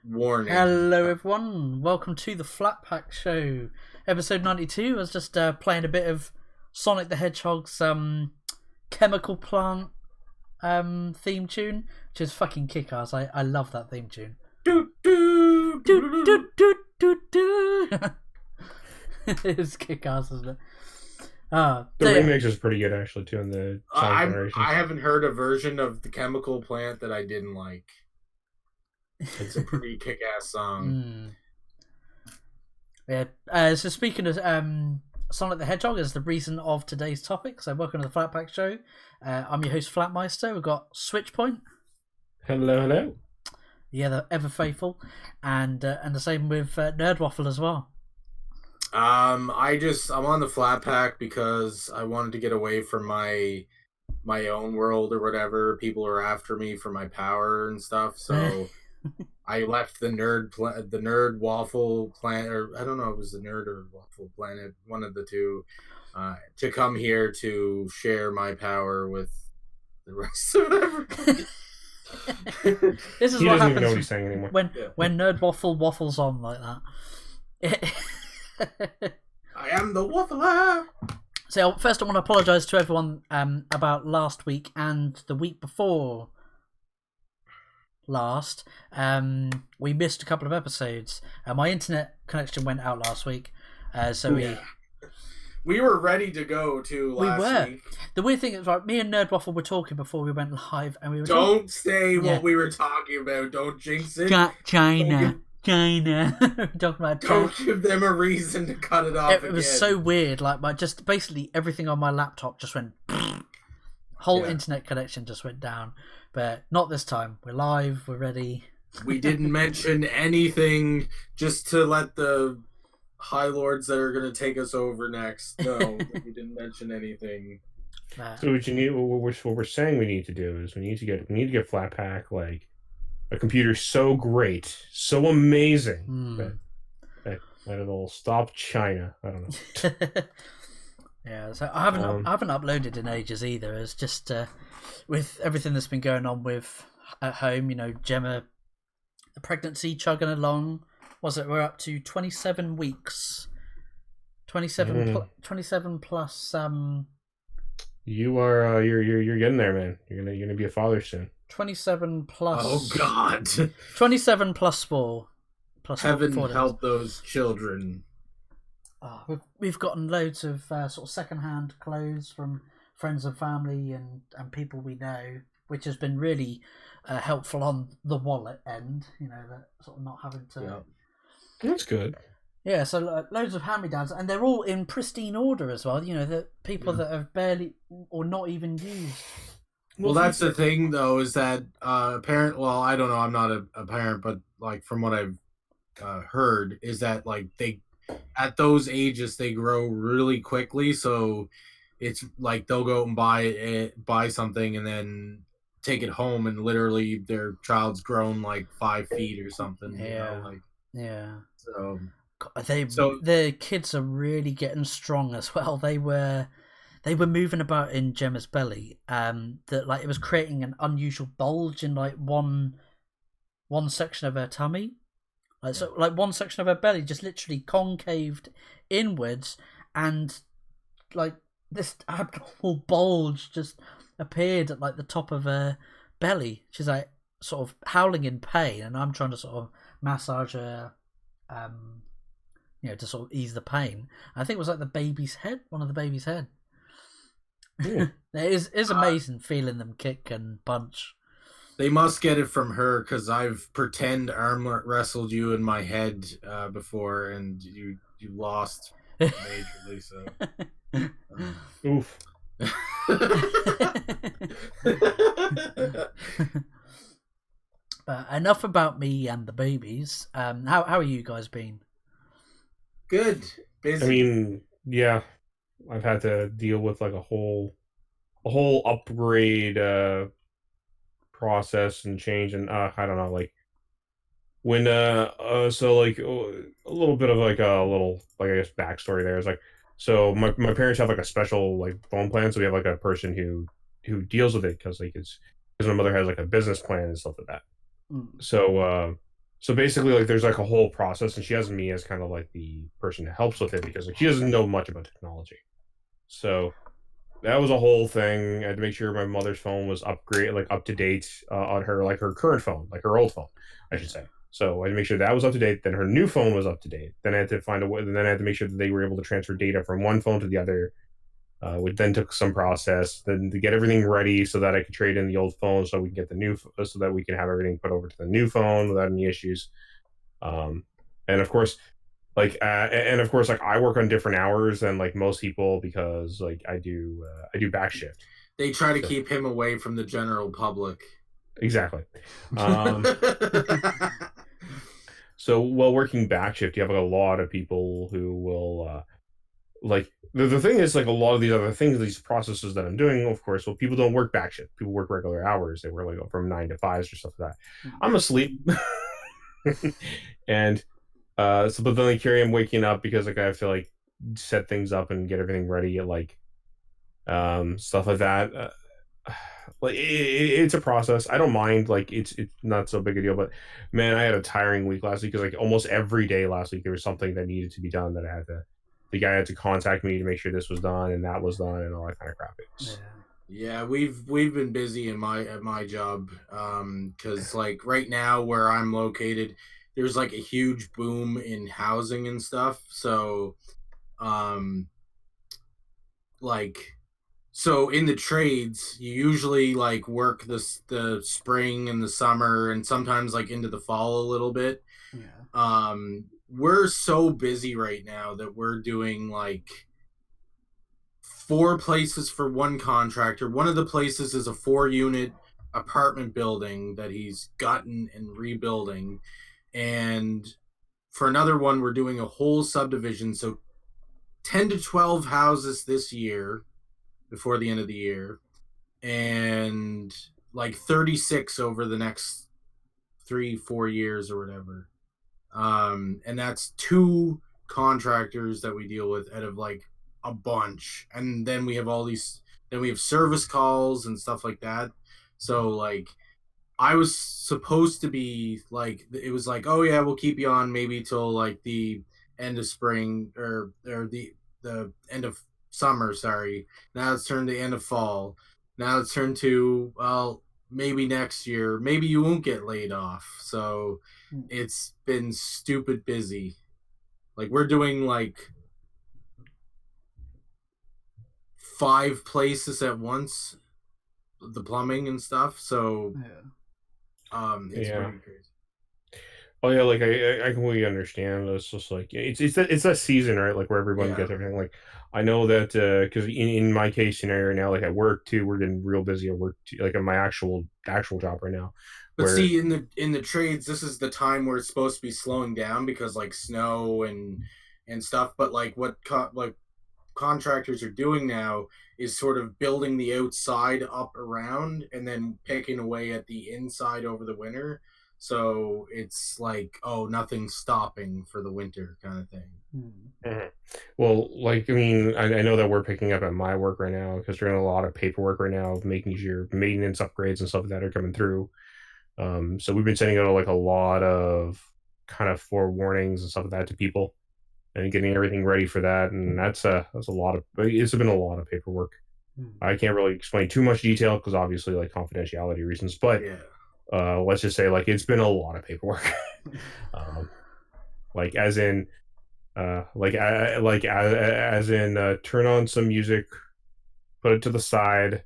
Warning. Hello everyone, welcome to the Flat Pack Show. Episode 92. I was just playing a bit of Sonic the Hedgehog's chemical plant theme tune, which is fucking kick-ass. I love that theme tune. Do, do, do, Do, do, do, do, do. It's kick-ass, isn't it? The remix is pretty good, actually, too, in the Sonic Generations. I haven't heard a version of the chemical plant that I didn't like. It's a pretty kick-ass song. Yeah. So speaking of Sonic the Hedgehog is the reason of today's topic. So welcome to the Flat Pack Show. I'm your host Flatmeister. We've got Switchpoint. Hello. Yeah, the ever faithful, and the same with Nerd Waffle as well. I'm on the Flat Pack because I wanted to get away from my own world or whatever. People are after me for my power and stuff, so I left the Nerd Waffle Planet, or I don't know if it was the Nerd or Waffle Planet, one of the two, to come here to share my power with the rest of everybody. This is He what doesn't even know happens what he's saying anymore. when Nerd Waffle waffles on like that. I am the Waffler. So first, I want to apologise to everyone about last week and the week before last. We missed a couple of episodes. My internet connection went out last week, we were ready to go to last week. The weird thing is, right, me and Nerd Waffle were talking before we went live, and we were Don't say what we were talking about. Don't jinx it. China. Talking about Don't give them a reason to cut it off. It was so weird. Like just basically everything on my laptop just went. Whole internet connection just went down, but not this time. We're live. We're ready. We didn't mention anything just to let the High Lords that are going to take us over next. No, we didn't mention anything. So what you need, what we're saying we need to do is we need to get Flat Pack, like a computer so great, so amazing that it'll stop China. I don't know. Yeah, so I haven't uploaded in ages either. It's just with everything that's been going on with at home, Gemma, the pregnancy chugging along. We're up to 27 weeks. 27 plus. You are you're getting there, man. You're gonna be a father soon. 27 plus. Oh God. 27 plus 4. Plus Heaven 4 help those children. We've gotten loads of sort of second-hand clothes from friends and family and people we know, which has been really helpful on the wallet end. That sort of not having to. Yeah. That's good. Yeah, so loads of hand-me-downs, and they're all in pristine order as well. The people that have barely or not even used. Well, that's the thing, though, is that parent. Well, I don't know. I'm not a parent, but like from what I've heard, is that like they at those ages they grow really quickly. So it's like they'll go and buy something and then take it home, and literally their child's grown like 5 feet or something. Yeah. So the kids are really getting strong as well. They were moving about in Gemma's belly, that like it was creating an unusual bulge in like one section of her tummy. So one section of her belly just literally concaved inwards, and like this abnormal bulge just appeared at like the top of her belly. She's like sort of howling in pain, and I'm trying to sort of massage her, to sort of ease the pain. I think it was like one of the baby's head. Yeah. It is amazing feeling them kick and punch. They must get it from her, because I've pretend arm wrestled you in my head before, and you lost majorly. So, oof. But enough about me and the babies. How are you guys been? Good. Busy. I mean, yeah, I've had to deal with like a whole upgrade process and change, and I don't know, like when so like a little bit of like a little, like, I guess, backstory there is like, so my parents have like a special like phone plan, so we have like a person who deals with it, because my mother has like a business plan and stuff like that. So So basically, like, there's like a whole process, and she has me as kind of like the person that helps with it because like she doesn't know much about technology. So that was a whole thing. I had to make sure my mother's phone was like up to date on her, like her current phone, like her old phone, I should say. So I had to make sure that was up to date. Then her new phone was up to date. Then I had to find a way. Then I had to make sure that they were able to transfer data from one phone to the other, which then took some process. Then to get everything ready so that I could trade in the old phone, so we can get the so that we can have everything put over to the new phone without any issues. Um, and of course, and of course, like I work on different hours than like most people because like I do back shift. They try to So keep him away from the general public. exactly. Um, so while working back shift, you have like a lot of people who will like the thing is like a lot of these other things, these processes that I'm doing, of course, well, people don't work back shift. People work regular hours. They work like from 9 to 5s or stuff like that. I'm asleep. And so but then like here I am waking up because like I have to like set things up and get everything ready at like stuff like that. Like it's a process. I don't mind. Like it's not so big a deal. But man, I had a tiring week last week because like almost every day last week there was something that needed to be done that I had to. The guy had to contact me to make sure this was done and that was done and all that kind of crap. Yeah, we've been busy in my job cuz like right now where I'm located there's like a huge boom in housing and stuff. So um like so in the trades you usually like work the spring and the summer and sometimes like into the fall a little bit. Yeah. We're so busy right now that we're doing like four places for one contractor. One of the places is a 4 unit apartment building that he's gotten and rebuilding. And for another one, we're doing a whole subdivision. So 10 to 12 houses this year before the end of the year. And like 36 over the next 3-4 years or whatever. And that's two contractors that we deal with out of like a bunch, and then we have all these. Then we have service calls and stuff like that. So like, I was supposed to be like, it was like, oh yeah, we'll keep you on maybe till like the end of spring or the end of summer. Sorry, now it's turned to end of fall. Now it's turned to well, maybe next year. Maybe you won't get laid off. So it's been stupid busy. Like we're doing like 5 places at once, the plumbing and stuff. So it's Yeah. pretty crazy. Oh yeah, like I completely understand. It's just like it's that season, right? Like where everyone Yeah. gets everything. Like I know that because in my case scenario now, like at work too, we're getting real busy at work too, like at my actual job right now, But where see, in the trades, this is the time where it's supposed to be slowing down because like snow and stuff. But like like contractors are doing now is sort of building the outside up around and then picking away at the inside over the winter. So it's like, oh, nothing's stopping for the winter kind of thing. Mhm. Well, like I mean, I know that we're picking up at my work right now because we're doing a lot of paperwork right now of making sure maintenance upgrades and stuff that are coming through. So we've been sending out like a lot of kind of forewarnings and stuff like that to people and getting everything ready for that. And that's a lot of it's been a lot of paperwork. I can't really explain too much detail because obviously like confidentiality reasons, but Yeah. let's just say like it's been a lot of paperwork. um, like as in as in turn on some music, put it to the side.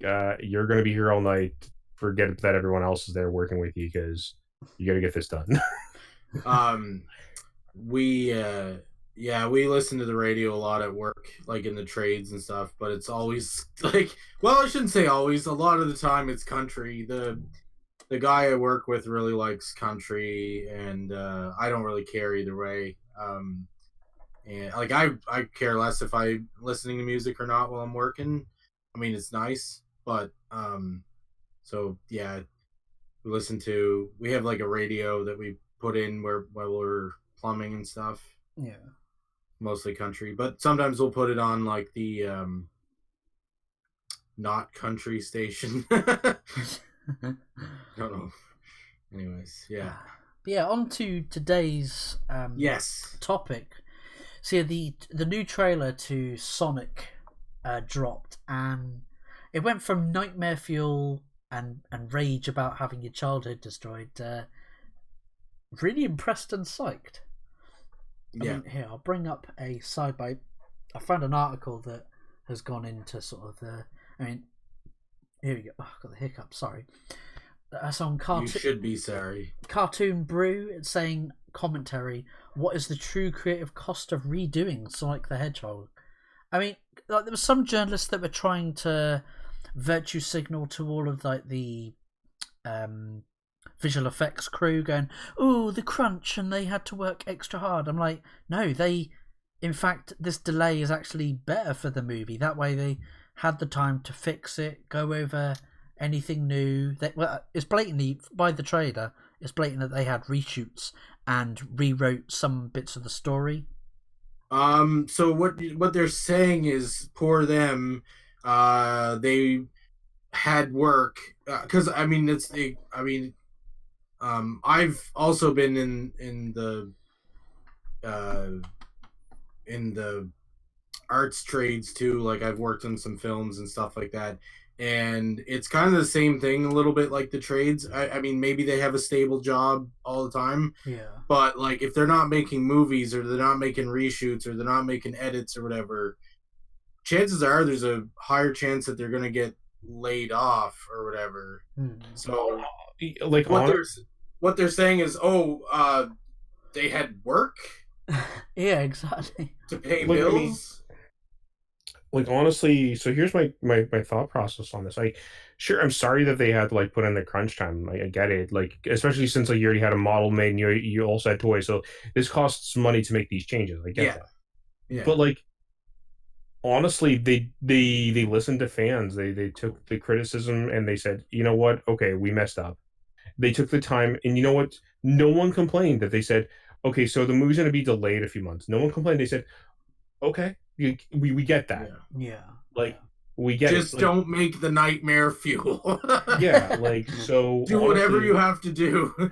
You're gonna be here all night. Forget that everyone else is there working with you because you got to get this done. Um, we yeah, we listen to the radio a lot at work, like in the trades and stuff, but it's always like, well, I shouldn't say always. A lot of the time it's country. The guy I work with really likes country, and I don't really care either way. And like I care less if I'm listening to music or not while I'm working. I mean, it's nice, but so yeah, we have like a radio that we put in where while we're plumbing and stuff. Yeah. Mostly country, but sometimes we'll put it on like the not country station. I don't know. Anyways, yeah. But yeah, on to today's Yes. topic. So yeah, the new trailer to Sonic dropped, and it went from nightmare fuel and rage about having your childhood destroyed to really impressed and psyched. I Yeah. mean, here I'll bring up a side by. I found an article that has gone into sort of the. I mean, here we go. Oh, I've got the hiccup. Sorry. That's on You should be sorry. Cartoon Brew. It's saying commentary. What is the true creative cost of redoing Sonic the Hedgehog? I mean, like, there were some journalists that were trying to virtue signal to all of like the visual effects crew, going, "Oh, the crunch," and they had to work extra hard. I'm like, no, they. In fact, this delay is actually better for the movie. That way, they had the time to fix it, go over anything new. Well, it's blatantly by the trailer. It's blatant that they had reshoots and rewrote some bits of the story. So what they're saying is poor them. They had work because I mean it's the I mean I've also been uh in the arts trades too. Like I've worked in some films and stuff like that. And it's kind of the same thing, a little bit like the trades. I mean, maybe they have a stable job all the time, Yeah. but like if they're not making movies or they're not making reshoots or they're not making edits or whatever, chances are there's a higher chance that they're gonna get laid off or whatever. So Like what on they're saying is, they had work Yeah, exactly. to pay like I mean, bills. like honestly, so here's my thought process on this. Like, sure, I'm sorry that they had to like put in the crunch time. Like, I get it. Like, especially since like you already had a model made and you also had toys, so this costs money to make these changes. I get Yeah, that. yeah, But like honestly, they listened to fans. They took the criticism and they said, you know what? Okay, we messed up. They took the time, and you know what? No one complained that they said, okay, so the movie's going to be delayed a few months. No one complained. They said, okay, we get that. Yeah. Yeah. Like, we get it. just Like, don't make the nightmare fuel. yeah, like, so Do whatever you honestly, have to do.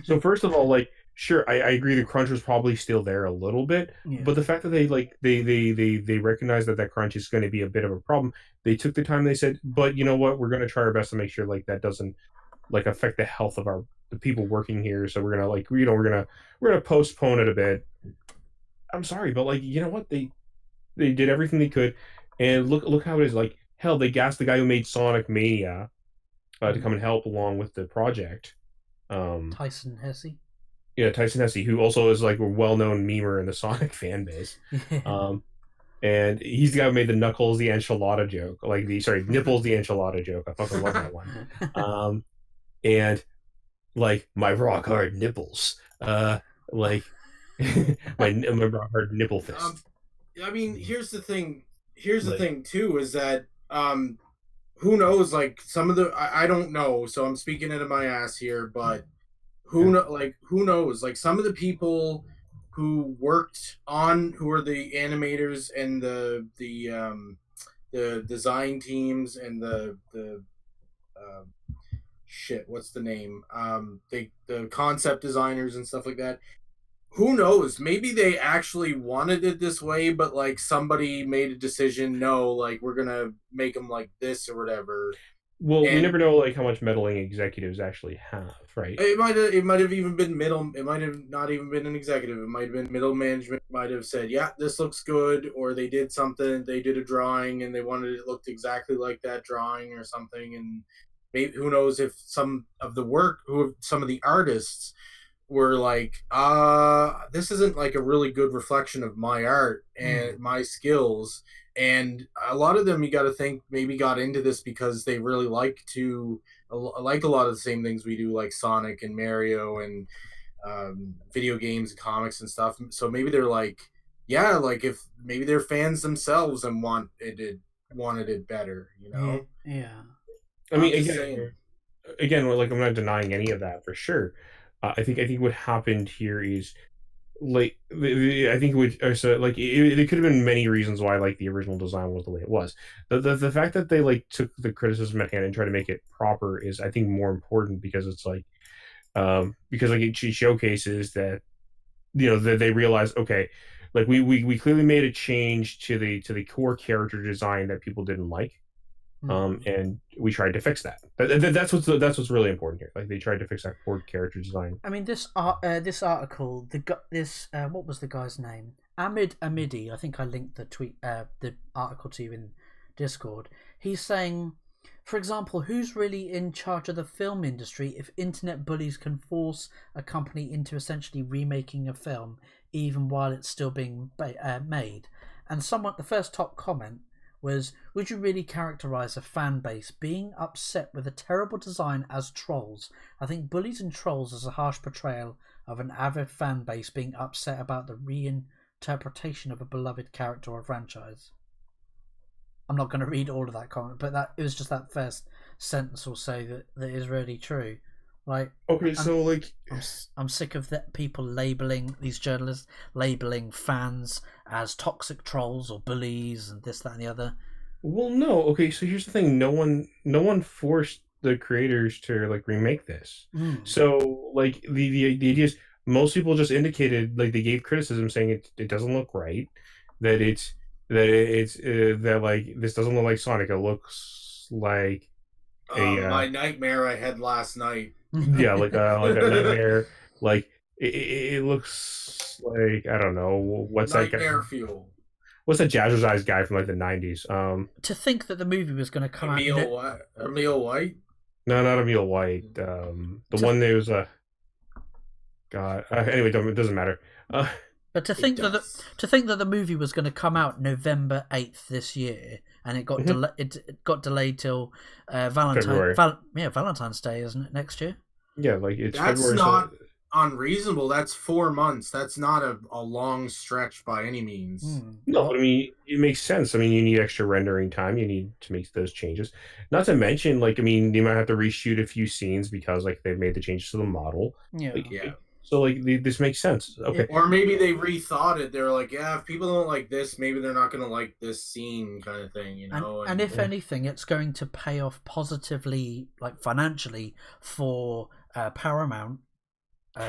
so first of all, like, sure, I agree the crunch was probably still there a little bit, Yeah. but the fact that they recognize that that crunch is going to be a bit of a problem, they took the time. They said, but you know what? We're going to try our best to make sure like that doesn't like affect the health of our the people working here. So we're gonna like we're gonna postpone it a bit. I'm sorry, but like you know what they did everything they could, and look how it is. Like hell, they gassed the guy who made Sonic Mania to come and help along with the project. Um, Tyson Hesse. yeah, Tyson Hesse, who also is like a well-known memer in the Sonic fan base. Yeah. Um, and he's the guy who made the Knuckles the enchilada joke, like the sorry Nipples the enchilada joke. I fucking love that one. And like my rock hard nipples, like my rock hard nipple um, fist. I mean, here's the thing. Here's the thing too is that who knows? Like some of the I don't know. So I'm speaking into my ass here, but who knows? Like some of the people who worked on who are the animators and the design teams and the uh, shit, what's the name? The concept designers and stuff like that. Who knows? Maybe they actually wanted it this way, but like somebody made a decision. No, like we're gonna make them like this or whatever. Well, we And never know like how much meddling executives actually have, right? it might have even been middle. It might have not even been an executive. It might have been middle management. Might have said, "Yeah, this looks good," or they did something. They did a drawing and they wanted it looked exactly like that drawing or something. And maybe who knows if some of the work, some of the artists were like, this isn't like a really good reflection of my art and my skills. And a lot of them, you got to think, maybe got into this because they really like a lot of the same things we do, like Sonic and Mario and video games and comics and stuff. So maybe they're like, yeah, like if maybe they're fans themselves and wanted it better, you know? Yeah. I I'm mean, just saying. again, like I'm not denying any of that for sure. I think what happened here is like I think it would so like it could have been many reasons why like the original design was the way it was. The fact that they like took the criticism at hand and tried to make it proper is I think more important because it's like because like it showcases that that they realize, okay, like we clearly made a change to the core character design that people didn't like, and we tried to fix that. That's what's really important here. Like they tried to fix that core character design. I mean, this article, what was the guy's name? Amid Amidi. I think I linked the article to you in Discord. He's saying, for example, who's really in charge of the film industry if internet bullies can force a company into essentially remaking a film, even while it's still being made? And the first top comment was, would you really characterize a fan base being upset with a terrible design as trolls? I think bullies and trolls is a harsh portrayal of an avid fan base being upset about the reinterpretation of a beloved character or franchise. I'm not going to read all of that comment, but it was just that first sentence or so that is really true. Like, okay, so like I'm sick of people labeling these journalists, labeling fans as toxic trolls or bullies and this, that, and the other. Well, no. Okay, so here's the thing. No one forced the creators to like remake this. So like the idea is most people just indicated, like they gave criticism saying it doesn't look right, that that like this doesn't look like Sonic. It looks like my nightmare I had last night. Yeah, like a nightmare. Like it looks like, I don't know, what's that guy? Nightmare fuel. What's that jazzercise guy from like the 90s? To think that the movie was going to come out. Emil White? No, not Emil White. The one that was God. Anyway, it doesn't matter. But to think that the movie was going to come out November 8th this year, and it got delayed till Valentine's Day, isn't it, next year? Yeah, like it's that's February. Not unreasonable. That's 4 months. That's not a long stretch by any means. No, I mean it makes sense. I mean, you need extra rendering time. You need to make those changes. Not to mention, like, I mean, you might have to reshoot a few scenes because like they've made the changes to the model. Yeah. Like, so like this makes sense. Okay. Or maybe they rethought it. They're like, yeah, if people don't like this, maybe they're not going to like this scene, kind of thing, you know. And if anything, it's going to pay off positively, like financially, for Paramount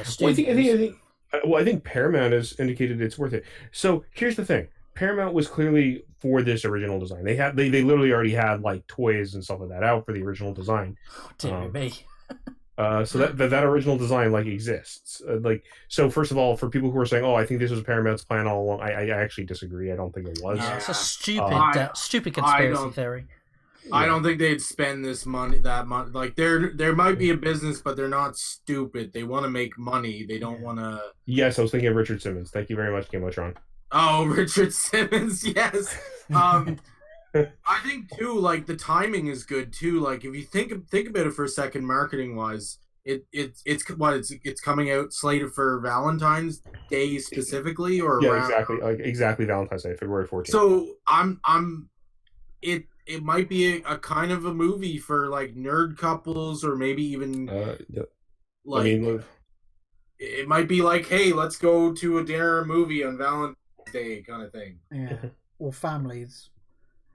Studios. I think Paramount has indicated it's worth it. So here's the thing: Paramount was clearly for this original design. They literally already had like toys and stuff like that out for the original design. Dear me. So that original design like exists. Like, so first of all, for people who are saying, "Oh, I think this was Paramount's plan all along," I actually disagree. I don't think it was. Yeah, it's a stupid conspiracy theory. I don't think they'd spend that money. Like there might be a business, but they're not stupid. They want to make money. They don't want to. Yes, I was thinking of Richard Simmons. Thank you very much, Gamotron. Oh, Richard Simmons. Yes. I think too, like the timing is good too. Like if you think about it for a second, marketing wise, it's coming out slated for Valentine's Day specifically, or exactly Valentine's Day, February 14th. So it might be a kind of a movie for like nerd couples, or maybe even like, I mean, it might be like, hey, let's go to a dinner movie on Valentine's Day, kind of thing. Yeah, or families.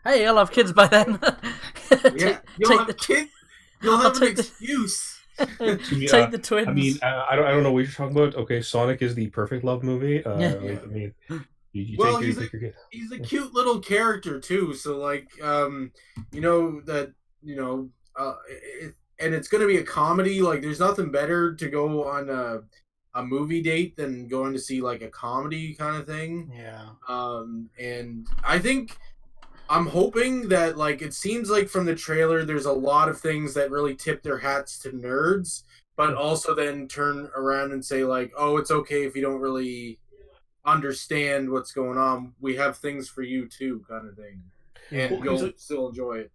Hey, I'll have kids by then. Yeah, you'll have kids. You'll have an excuse. Take the twins. I mean, I don't know what you're talking about. Okay, Sonic is the perfect love movie. Yeah. Like, I mean, he's a cute little character too. So like, and it's going to be a comedy. Like, there's nothing better to go on a movie date than going to see like a comedy kind of thing. Yeah. And I think. I'm hoping that, like, it seems like from the trailer, there's a lot of things that really tip their hats to nerds, but also then turn around and say, like, oh, it's okay if you don't really understand what's going on. We have things for you, too, kind of thing. And you'll still enjoy it.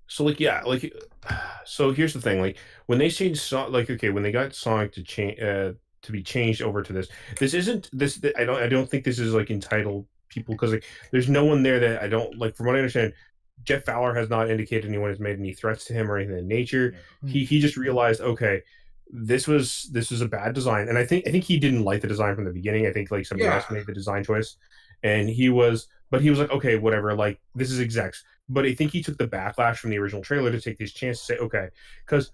So, like, yeah, like, so here's the thing. Like, when they changed, when they got Sonic to change, to be changed over to this isn't, I don't think this is, like, entitled people, because like there's no one there that I don't like. From what I understand, Jeff Fowler has not indicated anyone has made any threats to him or anything of nature. He just realized, okay, this was a bad design, and I think he didn't like the design from the beginning. I think like somebody else made the design choice, and he was like, okay, whatever, like this is execs. But I think he took the backlash from the original trailer to take this chance to say, okay, because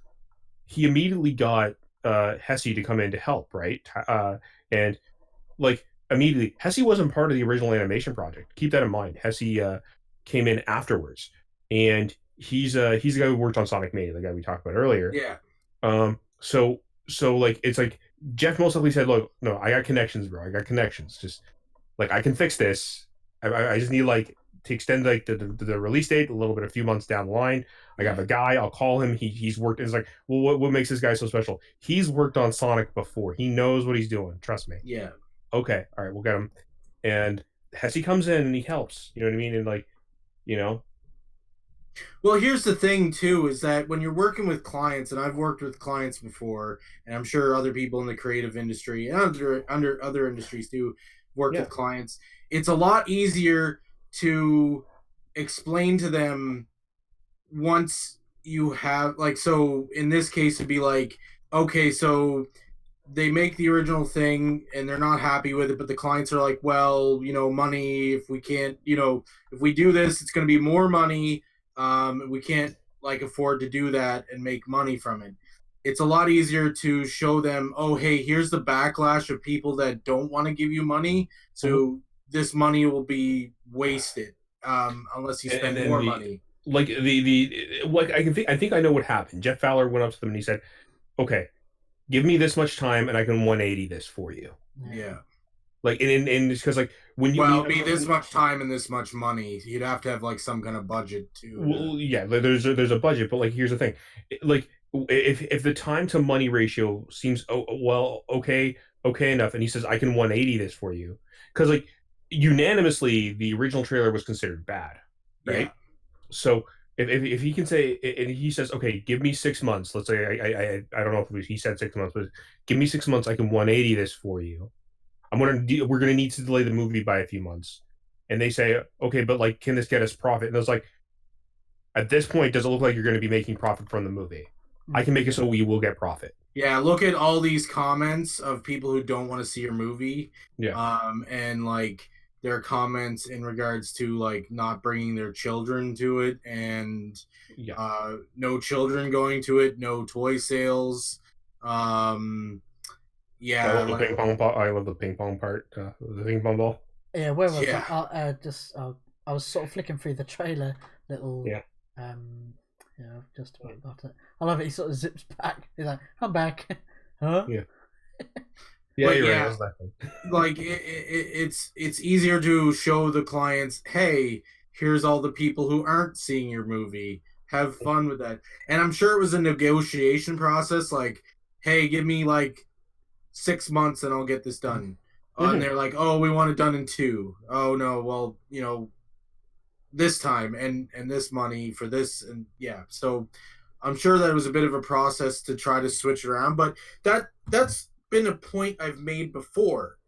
he immediately got Hesse to come in to help, right? And like immediately, Hesse wasn't part of the original animation project. Keep that in mind. Hesse came in afterwards, and he's the guy who worked on Sonic Mania, the guy we talked about earlier. Yeah. So like it's like Jeff most likely said, "Look, no, I got connections, bro. I got connections. Just like I can fix this. I just need like to extend like the release date a few months down the line. I got a guy. I'll call him. He's worked. It's like, well, what makes this guy so special? He's worked on Sonic before. He knows what he's doing. Trust me. Yeah. Okay, all right, we'll get him. And Hesse comes in and he helps. You know what I mean? And like, you know, Well, here's the thing too, is that when you're working with clients, and I've worked with clients before, and I'm sure other people in the creative industry and under other industries do work yeah, with clients, it's a lot easier to explain to them once you have, like, so in this case it'd be like, okay, so they make the original thing and they're not happy with it, but the clients are like, well, money, if we can't, if we do this, it's going to be more money. We can't like afford to do that and make money from it. It's a lot easier to show them, oh, hey, here's the backlash of people that don't want to give you money. mhm. So this money will be wasted unless you And spend then more the money. like the like I think I know what happened. Jeff Fowler went up to them and he said, "Okay, give me this much time and I can 180 this for you." Yeah. Like and it's because like when Well, you it'd be this much time and this much money. You'd have to have like some kind of budget too. well, yeah, there's a budget, but like here's the thing, like if the time to money ratio seems well okay enough, and he says I can 180 this for you, because like unanimously the original trailer was considered bad, Yeah. right? So if he can say and he says okay, give me 6 months, let's say I don't know if he said 6 months, but give me 6 months, I can 180 this for you. We're gonna need to delay the movie by a few months, and they say okay, but like can this get us profit? And I was like at this point, does it look like you're going to be making profit from the movie? I can make it so we will get profit. Yeah, look at all these comments of people who don't want to see your movie, Yeah, and like their comments in regards to like not bringing their children to it, and yeah. no children going to it, no toy sales. Um, I yeah, love the like ping pong ball. I love the ping pong part. The ping pong ball. Yeah, where was yeah, that? I was sort of flicking through the trailer, little Yeah, yeah, I've just about got it. I love it. He sort of zips back. He's like, "I'm back." Huh? yeah, yeah. but You're right. yeah, That's that thing. like it's easier to show the clients, hey, here's all the people who aren't seeing your movie, have fun with that. And I'm sure it was a negotiation process, like, hey, give me like 6 months and I'll get this done. And Mhm. they're like, oh, we want it done in 2. Oh no, well, this time and this money for this, and yeah, so I'm sure that it was a bit of a process to try to switch it around, but that's been a point I've made before.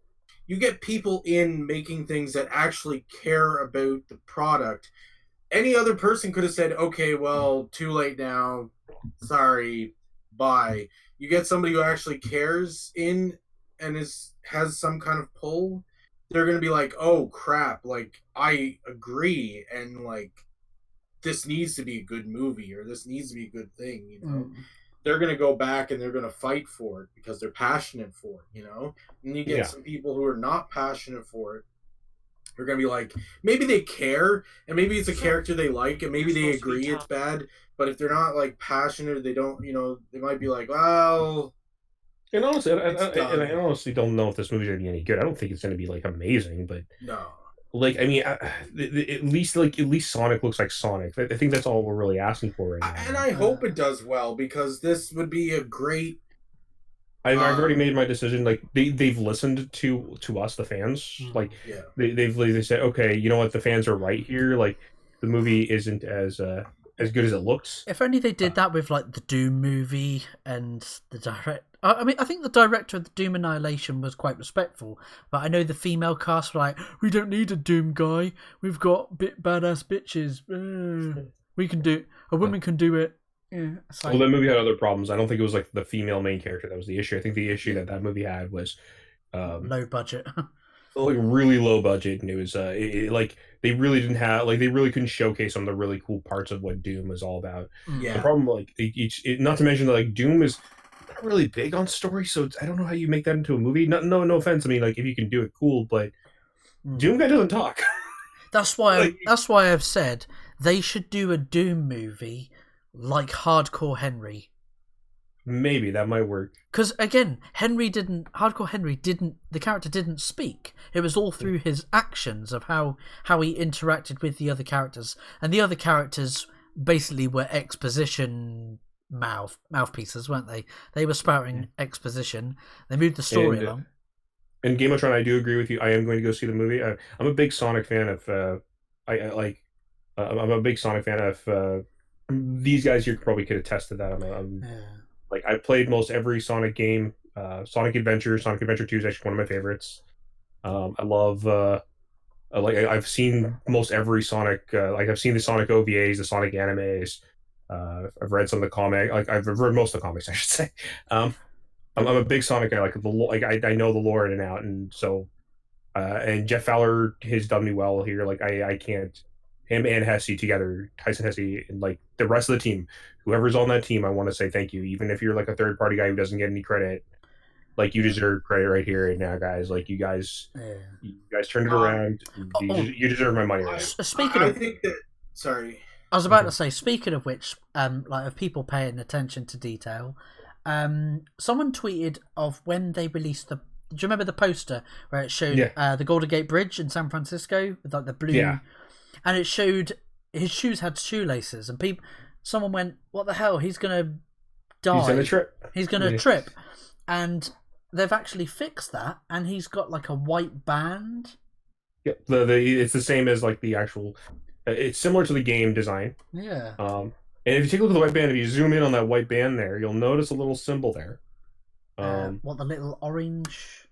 You get people in making things that actually care about the product. Any other person could have said, okay, well, too late now, sorry, bye. You get somebody who actually cares in and has some kind of pull, they're going to be like, oh crap, like I agree, and like this needs to be a good movie, or this needs to be a good thing. Mm. They're going to go back and they're going to fight for it because they're passionate for it. And you get Yeah, some people who are not passionate for it. They're going to be like, maybe they care, and maybe it's a character they like, and maybe they agree it's bad, but if they're not like passionate, they don't, they might be like, well, and honestly, it's I done. honestly don't know if this movie's gonna be any good. I don't think it's gonna be like amazing, but No. like I mean, at least Sonic looks like Sonic. I think that's all we're really asking for right now. And I hope it does well, because this would be a great I've already um made my decision. Like they've listened to us, the fans. Like yeah. they said, okay, you know what, the fans are right here. Like the movie isn't as good as it looks. If only they did that with like the Doom movie and the direct. I mean, I think the director of the Doom Annihilation was quite respectful, but I know the female cast were like, "We don't need a Doom guy. We've got badass bitches. We can do. A woman can do it." Yeah, it's Well, like that movie had other problems. I don't think it was like the female main character that was the issue. I think the issue Yeah. that movie had was low budget. like really low budget, and it was like they really didn't have like they really couldn't showcase some of the really cool parts of what Doom was all about. The Yeah. problem, like not to mention that like Doom is not really big on story, so I don't know how you make that into a movie. No offense. I mean, like if you can do it, cool. But Doom guy doesn't talk. That's why Like, I've said they should do a Doom movie like Hardcore Henry. maybe that might work. Because again, Hardcore Henry didn't. The character didn't speak. It was all through his actions of how he interacted with the other characters, and the other characters basically were exposition mouthpieces, weren't they? They were spouting exposition. They moved the story And along. and Game of Thrones, I do agree with you. I am going to go see the movie. I'm a big Sonic fan of. I like. I'm a big Sonic fan of. These guys here probably could attest to that. Like I played most every Sonic game. Sonic Adventure, Sonic Adventure 2 is actually one of my favorites. I love. Like I've seen most every Sonic. Like I've seen the Sonic OVAs, the Sonic animes. I've read some of the comic. Like I've read most of the comics, I should say. I'm a big Sonic guy. Like I know the lore in and out, and so and Jeff Fowler has done me well here. Like I can't him and Hesse together, Tyson Hesse, and like the rest of the team, whoever's on that team, I want to say thank you. Even if you're like a third party guy who doesn't get any credit, like you deserve credit right here and now, guys. Like you guys turned it around. You deserve my money right. Speaking I think that. Sorry. I was about to say, speaking of which, like of people paying attention to detail, someone tweeted of when they released the. Do you remember the poster where it showed the Golden Gate Bridge in San Francisco with like the blue, and it showed his shoes had shoelaces, and someone went, "What the hell? He's gonna die. He's gonna trip. He's gonna trip," and they've actually fixed that, and he's got like a white band. Yep, it's the same as like the actual. It's similar to the game design. Yeah. And if you take a look at the white band, if you zoom in on that white band there, you'll notice a little symbol there. What, the little orange?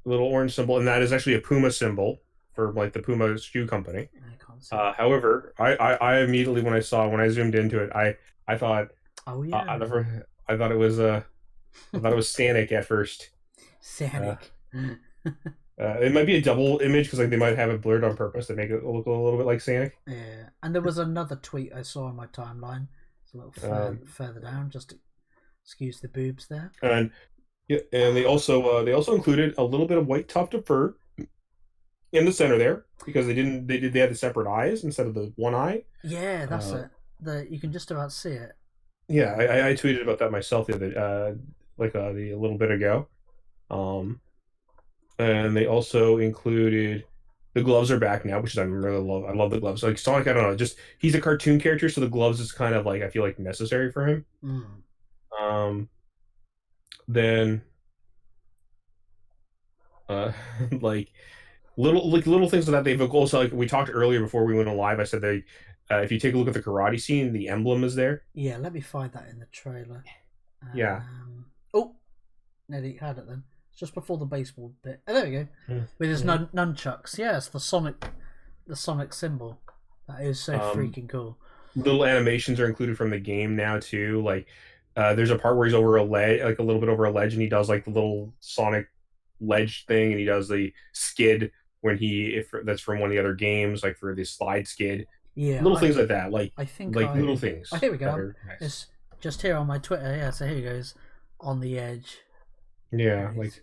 Little orange symbol, and that is actually a Puma symbol for like the Puma shoe company. I can't see However, I immediately when I zoomed into it, I thought, oh yeah, I thought it was Sanic at first. Sanic. It might be a double image because like they might have it blurred on purpose to make it look a little bit like Sanic. Yeah, and there was another tweet I saw on my timeline. It's a little further down, just to excuse the boobs there. And they also included a little bit of white tufted fur in the center there because they had the separate eyes instead of the one eye. Yeah, that's it. You can just about see it. Yeah, I tweeted about that myself the other a little bit ago. And they also included the gloves are back now, which I really love. I love the gloves. Like Sonic, I don't know, just he's a cartoon character, so the gloves is kind of like I feel like necessary for him. Then like little things that they've also like we talked earlier before we went on live. I said they if you take a look at the karate scene, the emblem is there. Yeah, let me find that in the trailer. Yeah. Oh, nearly had it then. Just before the baseball bit. Oh, there we go. With his nunchucks. Yeah, it's the Sonic symbol. That is so freaking cool. Little animations are included from the game now too. Like, there's a part where he's over a ledge, like a little bit over a ledge, and he does like the little Sonic ledge thing, and he does the skid when that's from one of the other games, like for the slide skid. Yeah, little things like that. Like I think little things. Oh, here we go. Nice. It's just here on my Twitter. Yeah, so here he goes on the edge. Yeah, like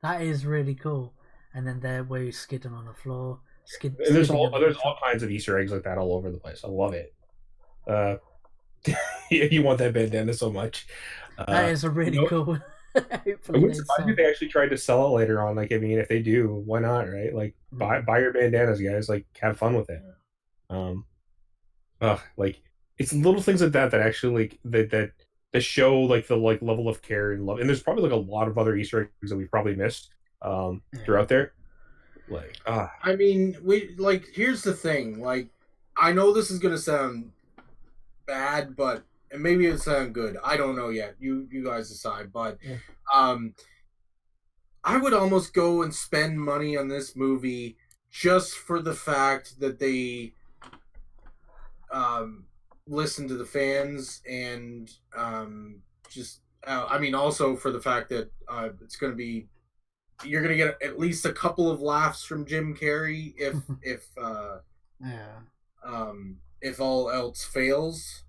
that is really cool. And then there where he's skidding on the floor. And there's all kinds of Easter eggs like that all over the place. I love it. You want that bandana so much. That is a really cool. I wouldn't surprise me if they actually tried to sell it later on. Like, I mean, if they do, why not, right? Like, buy your bandanas, guys. Like, have fun with it. Like it's little things like that actually like that show like the like level of care and love. And there's probably like a lot of other Easter eggs that we've probably missed throughout there. Like, I mean, here's the thing. Like, I know this is gonna sound bad, but and maybe it sound good. I don't know yet. You guys decide. But I would almost go and spend money on this movie just for the fact that they listen to the fans and just I mean also for the fact that it's going to be you're going to get at least a couple of laughs from Jim Carrey if all else fails.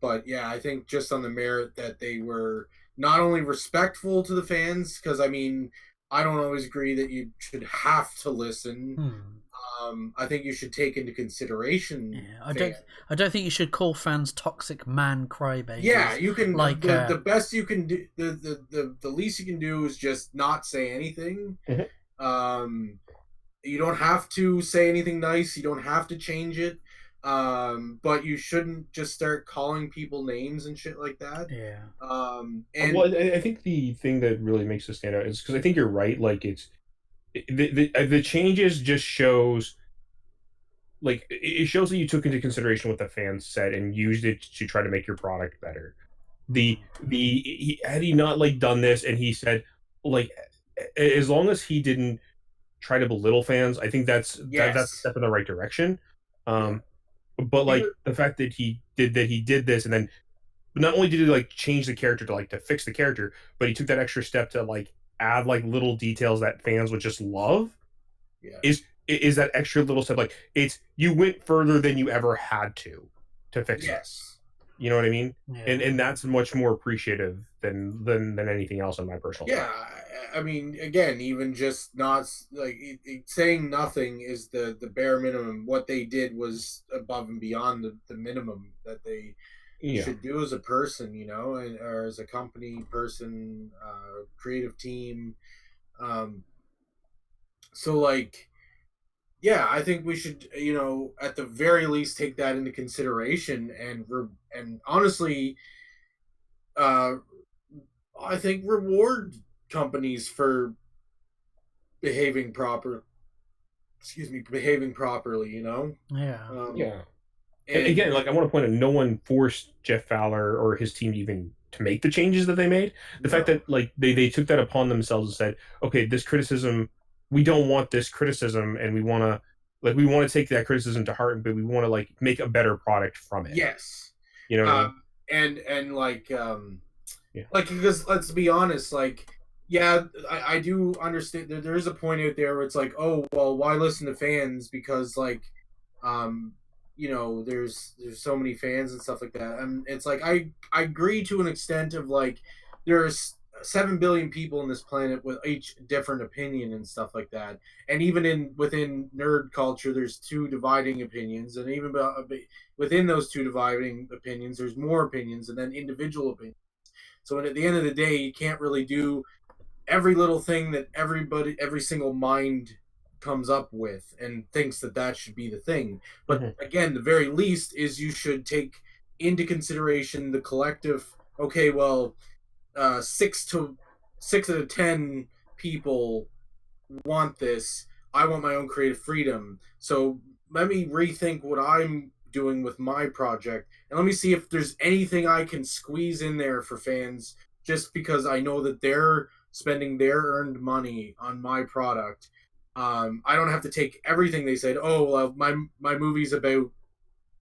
But yeah, I think just on the merit that they were not only respectful to the fans, because I mean, I don't always agree that you should have to listen. I think you should take into consideration Yeah, fans. I don't think you should call fans toxic man crybabies. Yeah, you can. Like The best you can do, the least you can do is just not say anything. Um, you don't have to say anything nice. You don't have to change it. But you shouldn't just start calling people names and shit like that. Yeah. And Well, I think the thing that really makes it stand out is because I think you're right. Like the changes just shows like it shows that you took into consideration what the fans said and used it to try to make your product better. Had he not like done this and he said like as long as he didn't try to belittle fans, I think that's a yes, step in the right direction. yeah, But because, like the fact that he did this and then not only did he like change the character to fix the character, but he took that extra step to like add like little details that fans would just love yeah, is that extra little step like it's you went further than you ever had to fix this. yes, You know what I mean? Yeah. And that's much more appreciative than anything else in my personal yeah. opinion. I mean, again, even just not like saying nothing is the bare minimum. What they did was above and beyond the minimum that they Yeah. should do as a person, or as a company person, creative team. Um, so like, yeah, I think we should, at the very least, take that into consideration and honestly, uh, I think reward companies for behaving proper. Excuse me, behaving properly. Yeah. Yeah. And And again, like I want to point out, no one forced Jeff Fowler or his team even to make the changes that they made. The fact no, that like they took that upon themselves and said, okay, this criticism, we don't want this criticism, and we want to take that criticism to heart, but we want to like make a better product from it. yes, You know what I mean? and Yeah. like because let's be honest, like yeah, I do understand there is a point out there where it's like, oh well, why listen to fans, because like um there's so many fans and stuff like that, and it's like I agree to an extent of like there's 7 billion people on this planet with each different opinion and stuff like that, and even within nerd culture there's two dividing opinions, and even within those two dividing opinions there's more opinions and then individual opinions. So at the end of the day, you can't really do every little thing that every single mind comes up with and thinks that should be the thing. But Mhm. again, the very least is you should take into consideration the collective. Okay, well, 6 out of 10 people want this. I want my own creative freedom. So let me rethink what I'm doing with my project, and let me see if there's anything I can squeeze in there for fans, just because I know that they're spending their earned money on my product. I don't have to take everything they said. Oh, well, my movie's about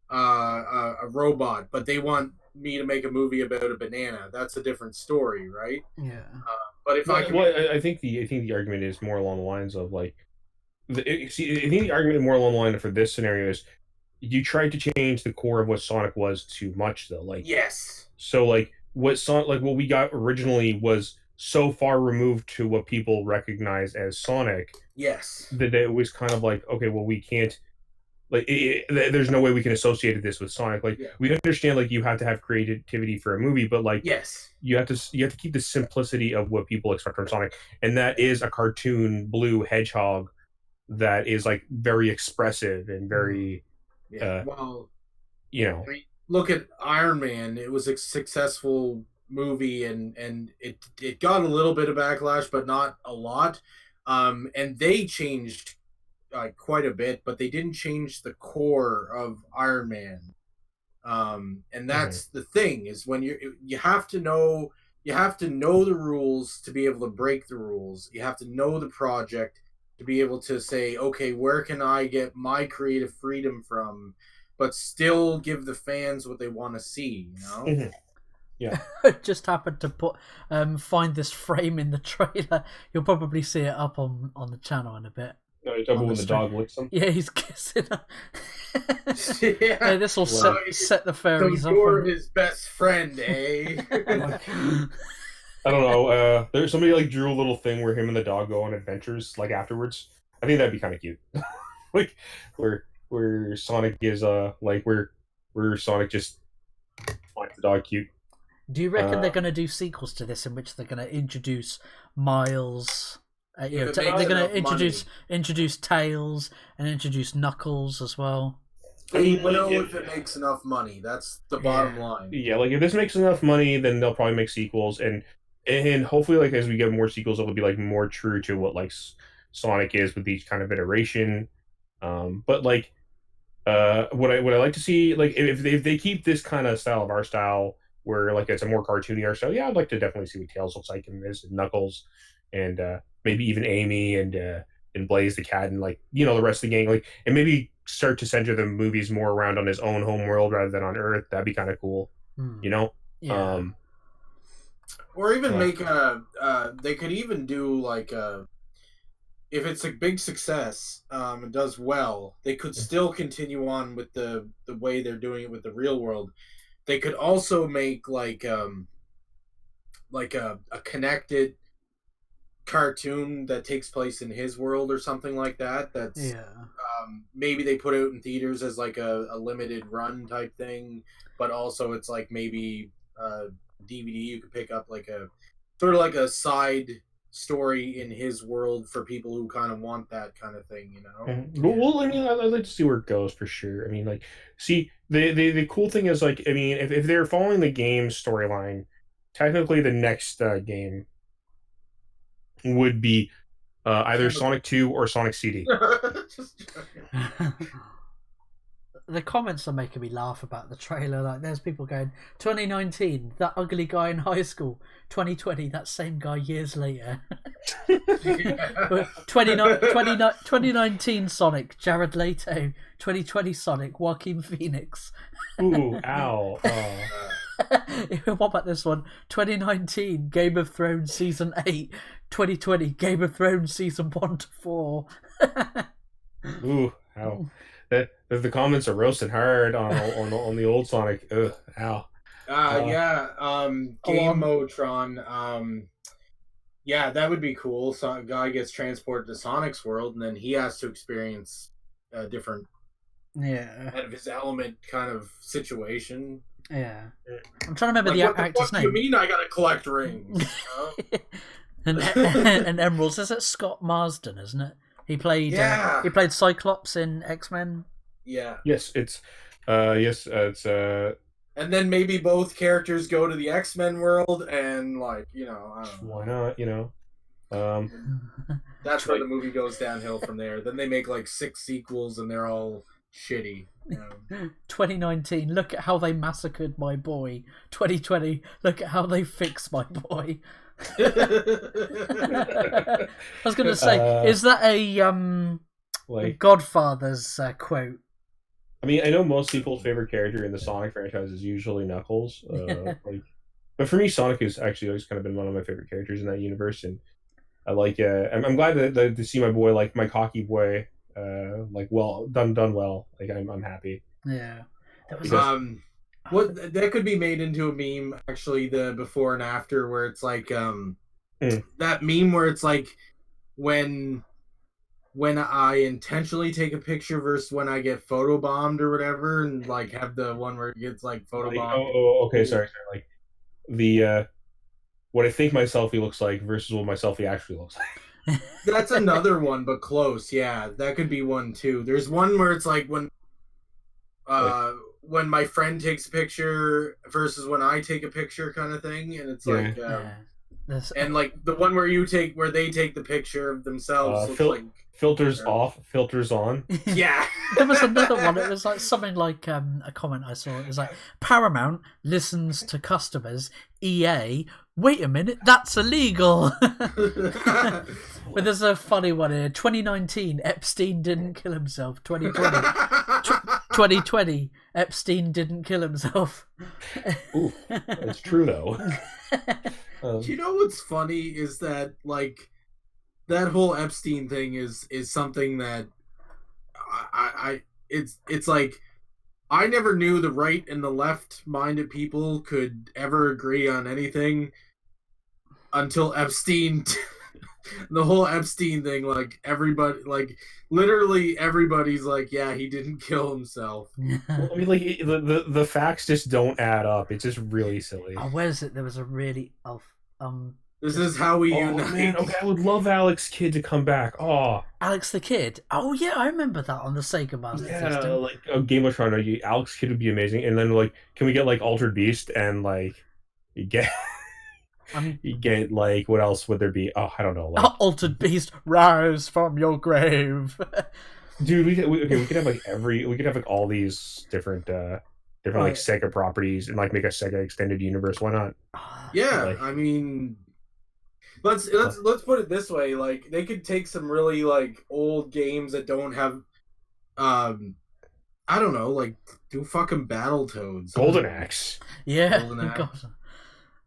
a robot, but they want me to make a movie about a banana. That's a different story, right? Yeah. But if I can, I think the argument is more along the lines of like see, I think the argument more along the line for this scenario is you tried to change the core of what Sonic was too much though. Like yes, so like what we got originally was so far removed to what people recognize as Sonic yes, that it was kind of like okay, well we can't like there's no way we can associate this with Sonic. Like yeah, we understand like you have to have creativity for a movie, but like yes, you have to keep the simplicity of what people expect from Sonic, and that yeah, is a cartoon blue hedgehog that is like very expressive and very yeah. uh Well, you know I mean, look at Iron Man. It was a successful movie, and it got a little bit of backlash, but not a lot. And they changed quite a bit, but they didn't change the core of Iron Man. And mhm, that's the thing, is when you have to know the rules to be able to break the rules. You have to know the project to be able to say, okay, where can I get my creative freedom from, but still give the fans what they want to see. mhm, yeah. I just happened to find this frame in the trailer. You'll probably see it up on the channel in a bit No, you're on talking the when the stream. dog licks them. Yeah, he's kissing her. Yeah. Hey, this will So set the So fairies up. you're his best friend, eh? I don't know. There's somebody like drew a little thing where him and the dog go on adventures like afterwards. I think that'd be kind of cute. Like where Sonic is like where Sonic just finds the dog cute. Do you reckon they're going to do sequels to this in which they're going to introduce Miles? They're going to introduce Tails and introduce Knuckles as well. They will if it makes enough money. That's the bottom line. Yeah, like if this makes enough money, then they'll probably make sequels, and hopefully, like as we get more sequels, it'll be like more true to what like Sonic is with each kind of iteration. But like, what I like to see, like if they keep this kind of style of art style, where like it's a more cartoony art style, yeah, I'd like to definitely see what Tails looks like in this, and Knuckles, and maybe even Amy and Blaze the cat, and like the rest of the gang, like, and maybe start to center the movies more around on his own home world rather than on Earth. That'd be kind of cool, Yeah. Or even make they could even do like if it's a big success and does well, they could still continue on with the way they're doing it with the real world. They could also make like a connected cartoon that takes place in his world or something like that. That's maybe they put out in theaters as like a limited run type thing, but also it's like maybe DVD you could pick up, like a sort of like a side story in his world for people who kind of want that kind of thing, Well, I mean, I'd like to see where it goes for sure. I mean, like, see, the cool thing is, like, I mean, if they're following the game storyline, technically the next game would be either Sonic 2 or Sonic CD. The comments are making me laugh about the trailer. Like, there's people going, 2019, that ugly guy in high school. 2020, that same guy years later. 2019 Sonic, Jared Leto. 2020 Sonic, Joaquin Phoenix. Ooh, ow. What about this one? 2019 Game of Thrones Season 8. 2020 Game of Thrones Season 1 to 4. Ooh, ow. The comments are roasting hard on the old Sonic. Ugh, ow. Game Motron. Yeah, that would be cool. So a guy gets transported to Sonic's world, and then he has to experience a different, out of his element kind of situation. Yeah, I'm trying to remember the actor's name. What do you mean I gotta collect rings? and emeralds. Is it Scott Marsden? Isn't it? He played Cyclops in X-Men. Yeah. Yes, it's and then maybe both characters go to the X-Men world, and like, I don't know. Why not? That's where the movie goes downhill from there. Then they make like 6 sequels, and they're all shitty. 2019, look at how they massacred my boy. 2020, look at how they fixed my boy. I was going to say, is that a Godfather's quote? I mean, I know most people's favorite character in the Sonic franchise is usually Knuckles. But for me, Sonic has actually always kind of been one of my favorite characters in that universe, and I like. I'm glad to see my boy, like my cocky boy, like done well. Like I'm happy. Yeah. What that could be made into a meme, actually, the before and after, where it's like that meme where it's like when I intentionally take a picture versus when I get photobombed or whatever, and like have the one where it gets like photobombed. Okay, sorry. Like the what I think my selfie looks like versus what my selfie actually looks like. That's another one, but close. Yeah, that could be one too. There's one where it's like when my friend takes a picture versus when I take a picture, kind of thing, and it's like and like the one where they take the picture of themselves like filters off, filters on. Yeah. There was another one. It was like something like a comment I saw. It was like, Paramount listens to customers. EA, wait a minute, that's illegal. But there's a funny one here. 2019, Epstein didn't kill himself. 2020, Epstein didn't kill himself. Ooh, that's true though. You know what's funny is that like that whole Epstein thing is something that it's like I never knew the right and the left-minded people could ever agree on anything until Epstein. The whole Epstein thing, like everybody, like literally everybody's like, yeah, he didn't kill himself. Well, I mean, like the facts just don't add up. It's just really silly. Oh, where is it? There was a really This is how we unite. Man, okay, I would love Alex Kidd to come back. Oh, Alex the Kid. Oh yeah, I remember that on the Sega Master System. like a Game of Thrones. Alex Kidd would be amazing. And then like, can we get like Altered Beast and like you get you get like what else would there be? Oh, I don't know. Like, Altered Beast, rise from your grave. Dude, we could have like we could have like all these different like Sega properties and like make a Sega extended universe. Why not? Yeah, Like, I mean, let's put it this way: like they could take some really like old games that don't have, I don't know, like do fucking Battletoads, Golden Axe. Yeah. Golden Axe.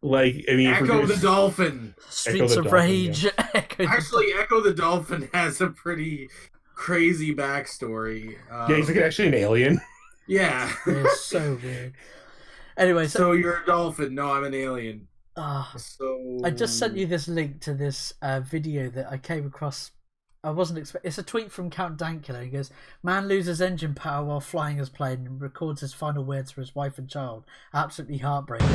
Like, I mean, Echo the Dolphin. Streets of Rage. Yeah. Actually, Echo the Dolphin has a pretty crazy backstory. Yeah, he's like actually an alien. Yeah. It's so weird. Anyway, so you're a dolphin. No, I'm an alien. So I just sent you this link to this video that I came across. I wasn't expecting. It's a tweet from Count Dankula. He goes, "Man loses engine power while flying his plane and records his final words for his wife and child. Absolutely heartbreaking."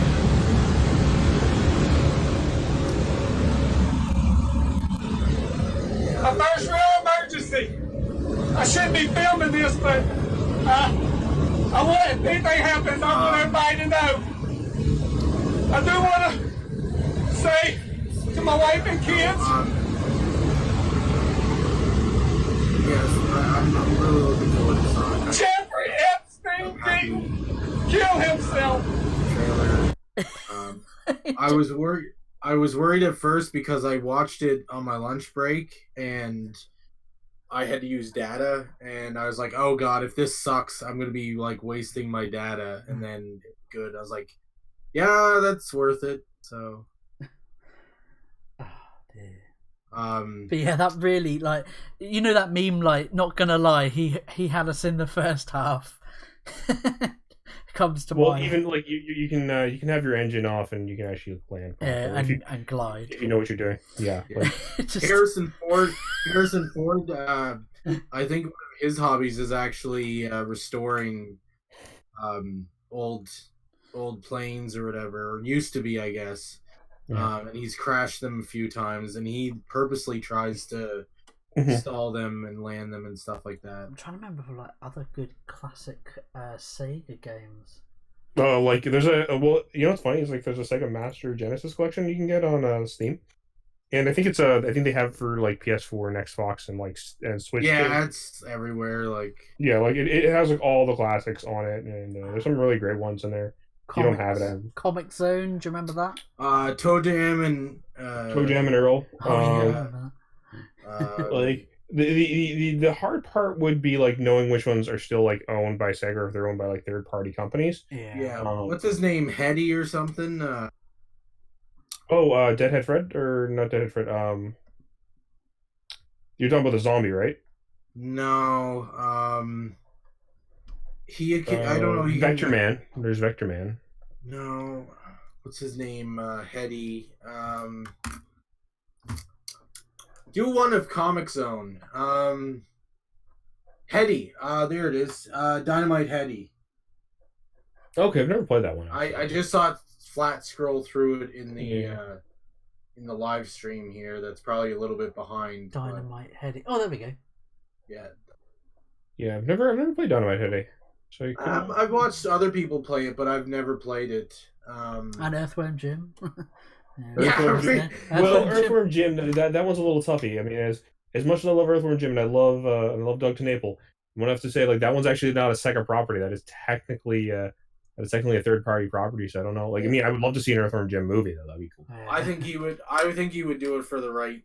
A first real emergency. I shouldn't be filming this, but I want if anything happens, I want everybody to know. I do want to say to my wife and kids. Yes, I'm really looking forward to Sonic. Jeffrey Epstein didn't kill himself. Trailer. I was worried at first because I watched it on my lunch break and I had to use data, and I was like, "Oh God, if this sucks, I'm gonna be like wasting my data." And then good, I was like, "Yeah, that's worth it." So, but yeah, that really like that meme, like, not gonna lie, he had us in the first half. Comes to mind. Well, even like you can have your engine off and you can actually land and glide if you know what you're doing. Yeah. Like, Harrison Ford. I think one of his hobbies is actually restoring old planes or whatever, or used to be, I guess. Yeah. And he's crashed them a few times, and he purposely tries to stall them and land them and stuff like that. I'm trying to remember for like other good classic Sega games. Like there's well, you know what's funny is like there's a Sega Master Genesis collection you can get on Steam, and I think it's I think they have for like PS4 and Xbox and like and Switch. Yeah, it's everywhere. Like like it has like all the classics on it, and there's some really great ones in there. You don't have it. Comic Zone, do you remember that? Toe Jam and Earl. Like the hard part would be like knowing which ones are still like owned by Sega or if they're owned by like third party companies. Yeah. What's his name? Hetty or something? Deadhead Fred or not Deadhead Fred? You're talking about the zombie, right? No. I don't know. Vector Man. There's Vector Man. No. What's his name? Hetty. Do one of Comic Zone. Hetty. There it is. Dynamite Hetty. Okay, I've never played that one. I just saw it flat scroll through it in the live stream here. That's probably a little bit behind. Dynamite Hetty. Oh, there we go. Yeah. Yeah, I've never played Dynamite Hetty. So I've watched other people play it, but I've never played it. And Earthworm Jim. Earthworm Jim. That one's a little toughy. I mean, as much as I love Earthworm Jim and I love Doug TeNapel, I'm gonna have to say like that one's actually not a Sega property. That is technically a third party property. So I don't know. Like, I mean, I would love to see an Earthworm Jim movie though. That'd be cool. I think he would. I would think he would do it for the right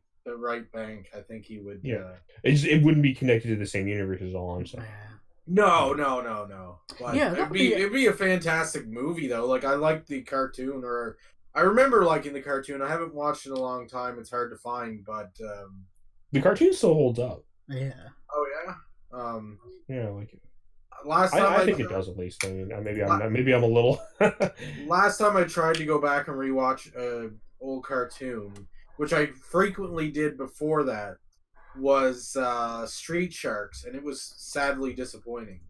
bank. I think he would. Yeah. It wouldn't be connected to the same universe. Is all I'm saying. No. But yeah, it'd be a fantastic movie though. Like I liked the cartoon, or I remember liking the cartoon. I haven't watched it in a long time. It's hard to find, but the cartoon still holds up. Yeah. Oh yeah. Yeah, like last time I think it does at least. I mean, maybe I'm a little. last time I tried to go back and rewatch an old cartoon, which I frequently did before that, was Street Sharks, and it was sadly disappointing.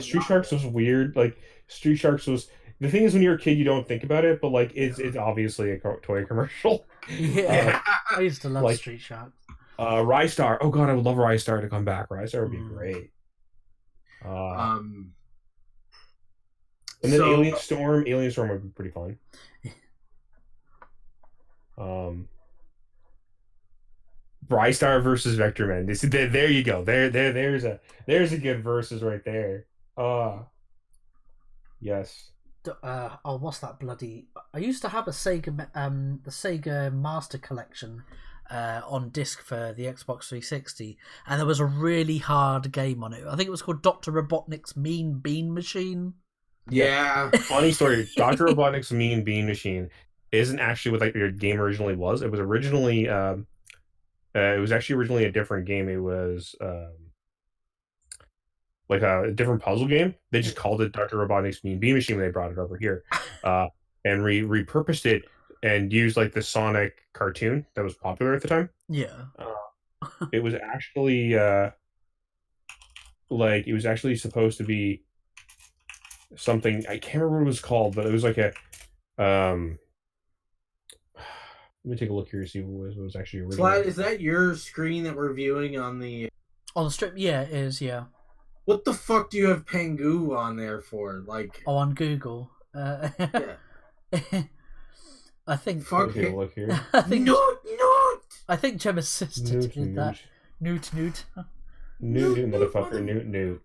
Street Sharks was weird. Like Street Sharks was the thing is when you're a kid you don't think about it, but like it's obviously a toy commercial. Yeah, I used to love like, Street Sharks. Rystar. Oh god, I would love Rystar to come back. Rystar would be great. And then Alien Storm. Alien Storm would be pretty fun. Brystar versus Vectorman. There you go. There's a good versus right there. Yes. What's that bloody? I used to have a the Sega Master Collection on disc for the Xbox 360, and there was a really hard game on it. I think it was called Dr. Robotnik's Mean Bean Machine. Yeah. Funny story. Dr. Robotnik's Mean Bean Machine isn't actually what like your game originally was. It was originally actually originally a different game. It was like a different puzzle game. They just called it Dr. Robotnik's Mean Bean Machine when they brought it over here, and repurposed it and used like the Sonic cartoon that was popular at the time. Yeah, it was actually supposed to be something I can't remember what it was called, but it was like a let me take a look here to see what was actually original. Slide, is that your screen that we're viewing on the strip? Yeah, it is. Yeah. What the fuck do you have Pengu on there for? Like, on Google. Yeah. I think. Fuck look here. I think. Noot. I think Gemma's sister did that. Newt, motherfucker, Newt.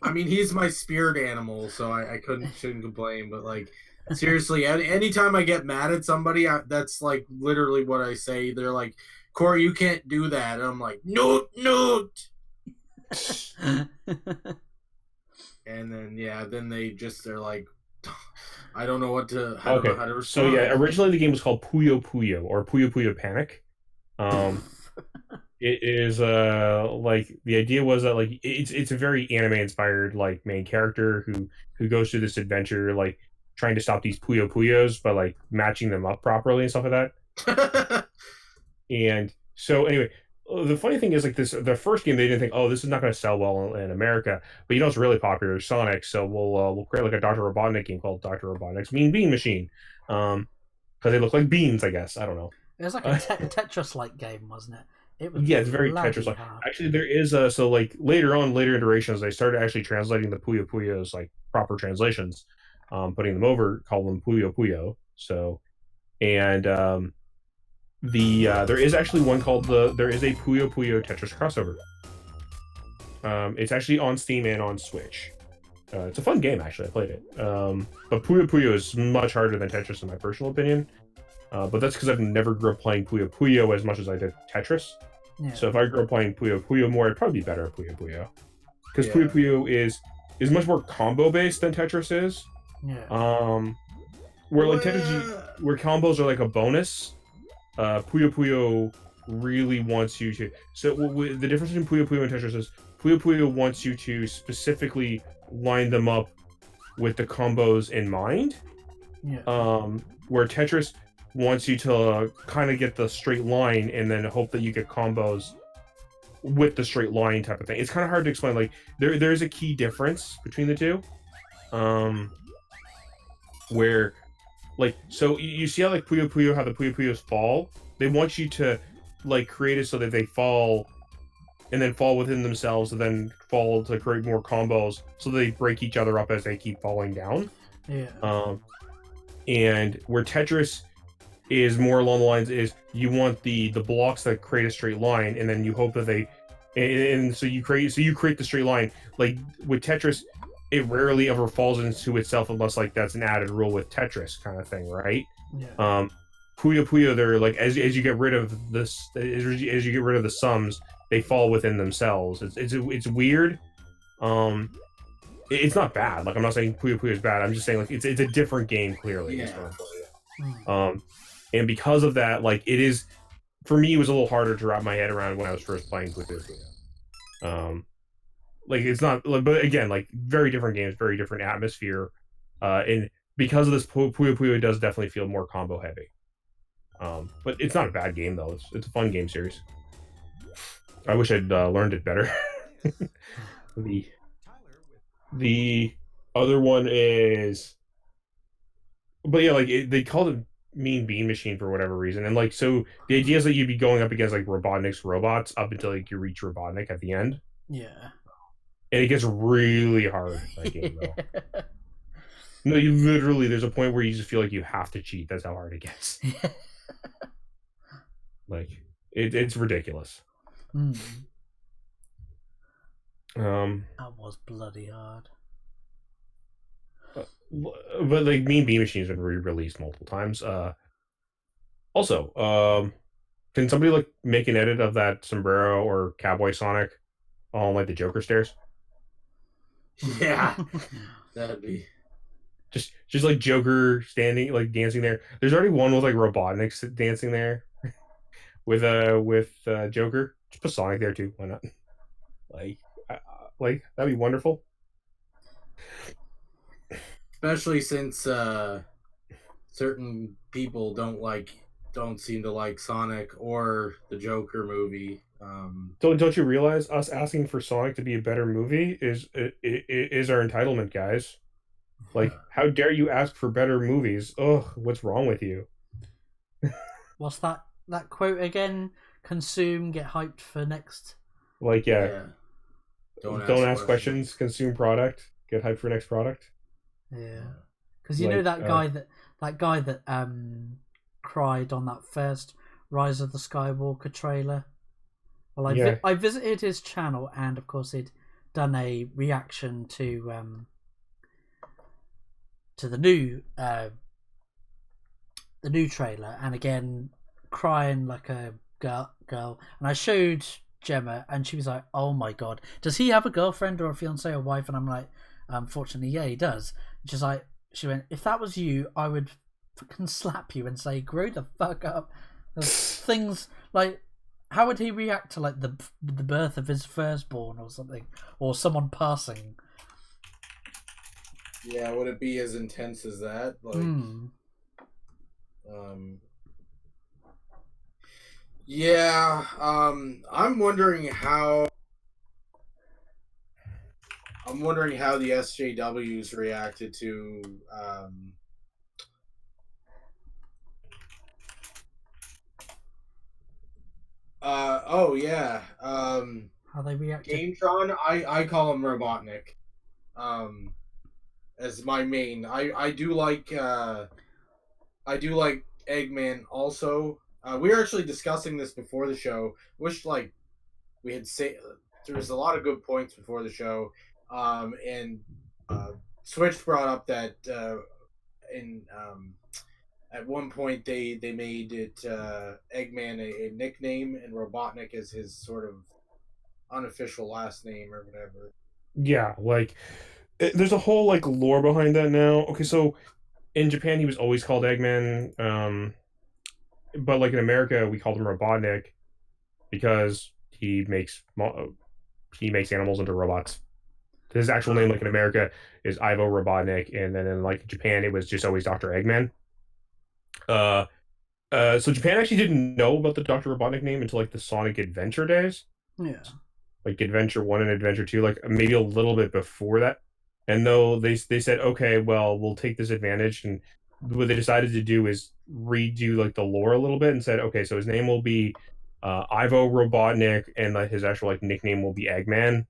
I mean, he's my spirit animal, so I shouldn't complain. But like, seriously, anytime I get mad at somebody, that's like literally what I say. They're like, "Corey, you can't do that." And I'm like, Newt. And then they're like, I don't know what to how to respond. So yeah, originally the game was called Puyo Puyo or Puyo Puyo Panic. It is like the idea was that like it's a very anime inspired like main character who goes through this adventure like trying to stop these Puyo Puyos by like matching them up properly and stuff like that. And so anyway, the funny thing is like the first game they didn't think, oh, this is not going to sell well in America, but you know it's really popular, Sonic, so we'll create like a Dr. Robotnik game called Dr. Robotnik's Mean Bean Machine, because they look like beans, I guess. I don't know. It was like a Tetris-like game, wasn't it? It was it's very Tetris-like. Actually, there is so like later iterations, they started actually translating the Puyo Puyos like proper translations, putting them over, call them Puyo Puyo. So, and there is actually one called there is a Puyo Puyo Tetris crossover. It's actually on Steam and on Switch. It's a fun game, actually. I played it. But Puyo Puyo is much harder than Tetris in my personal opinion. But that's because I've never grew up playing Puyo Puyo as much as I did Tetris. Yeah. So if I grew up playing Puyo Puyo more, I'd probably be better at Puyo Puyo. Because Puyo Puyo is much more combo based than Tetris is. Yeah. Where like Tetris, where combos are like a bonus, Puyo Puyo really wants you to. So the difference between Puyo Puyo and Tetris is Puyo Puyo wants you to specifically line them up with the combos in mind. Yeah. Where Tetris wants you to kind of get the straight line and then hope that you get combos with the straight line type of thing. It's kind of hard to explain. Like there's a key difference between the two. Where like so you see how like Puyo Puyo, how the Puyo Puyos fall? They want you to like create it so that they fall and then fall within themselves and then fall to create more combos so they break each other up as they keep falling down. Yeah. And where Tetris is more along the lines is you want the blocks that create a straight line and then you hope that they and so you create the straight line. Like with Tetris, it rarely ever falls into itself unless like that's an added rule with Tetris kind of thing, right? Yeah. Puyo Puyo, they're like as you get rid of this, as you get rid of the sums, they fall within themselves. It's weird. It's not bad. Like I'm not saying Puyo Puyo is bad. I'm just saying like it's a different game clearly. Yeah. And because of that, like it is for me, it was a little harder to wrap my head around when I was first playing Puyo Puyo. Like it's not, but again, like very different games, very different atmosphere, and because of this, Puyo Puyo does definitely feel more combo heavy. But it's not a bad game though. It's a fun game series. I wish I'd learned it better. the the other one is, but yeah, like they called it Mean Bean Machine for whatever reason, and like so the idea is that you'd be going up against like Robotnik's robots up until like you reach Robotnik at the end, Yeah. and it gets really hard that game though. No, you literally there's a point where you just feel like you have to cheat. That's how hard it gets. Like it's ridiculous. That was bloody hard. But like Mean Bean Machine's been re-released multiple times. Also, can somebody like make an edit of that sombrero or cowboy Sonic on like the Joker stairs? Yeah, that'd be just like Joker standing like dancing there. There's already one with like Robotnik dancing there with Joker. Just put Sonic there too. Why not? Like, like that'd be wonderful. Especially since certain people don't seem to like Sonic or the Joker movie. Don't you realize us asking for Sonic to be a better movie is our entitlement, guys? Like, how dare you ask for better movies? Ugh, what's wrong with you? What's that quote again? Consume, get hyped for next. Like, yeah. Don't ask questions. Consume product. Get hyped for next product. Yeah, because you know that guy that cried on that first Rise of the Skywalker trailer. Well, I visited his channel, and of course he'd done a reaction to the new trailer, and again crying like a girl. And I showed Gemma, and she was like, "Oh my god, does he have a girlfriend or a fiance or wife?" And I'm like, "Unfortunately, yeah, he does." She's like, she went, "If that was you, I would fucking slap you and say, grow the fuck up." There's things like, how would he react to like the birth of his firstborn or something, or someone passing? Yeah, would it be as intense as that? Like, yeah, I'm wondering how the SJWs reacted to oh yeah. How they reacted? GameTron, I call him Robotnik. As my main. I do like Eggman also. We were actually discussing this before the show. Wish like we had there was a lot of good points before the show. And Switch brought up that at one point they made it Eggman a nickname and Robotnik is his sort of unofficial last name or whatever. Yeah, like there's a whole like lore behind that now. Okay, so in Japan he was always called Eggman, but like in America we called him Robotnik because he makes animals into robots. His actual name, like in America, is Ivo Robotnik, and then in like Japan it was just always Dr. Eggman. So Japan actually didn't know about the Dr. Robotnik name until like the Sonic Adventure days. Yeah. Like Adventure 1 and Adventure 2, like maybe a little bit before that. And though they said, okay, well, we'll take this advantage, and what they decided to do is redo like the lore a little bit and said, okay, so his name will be Ivo Robotnik, and like his actual like nickname will be Eggman.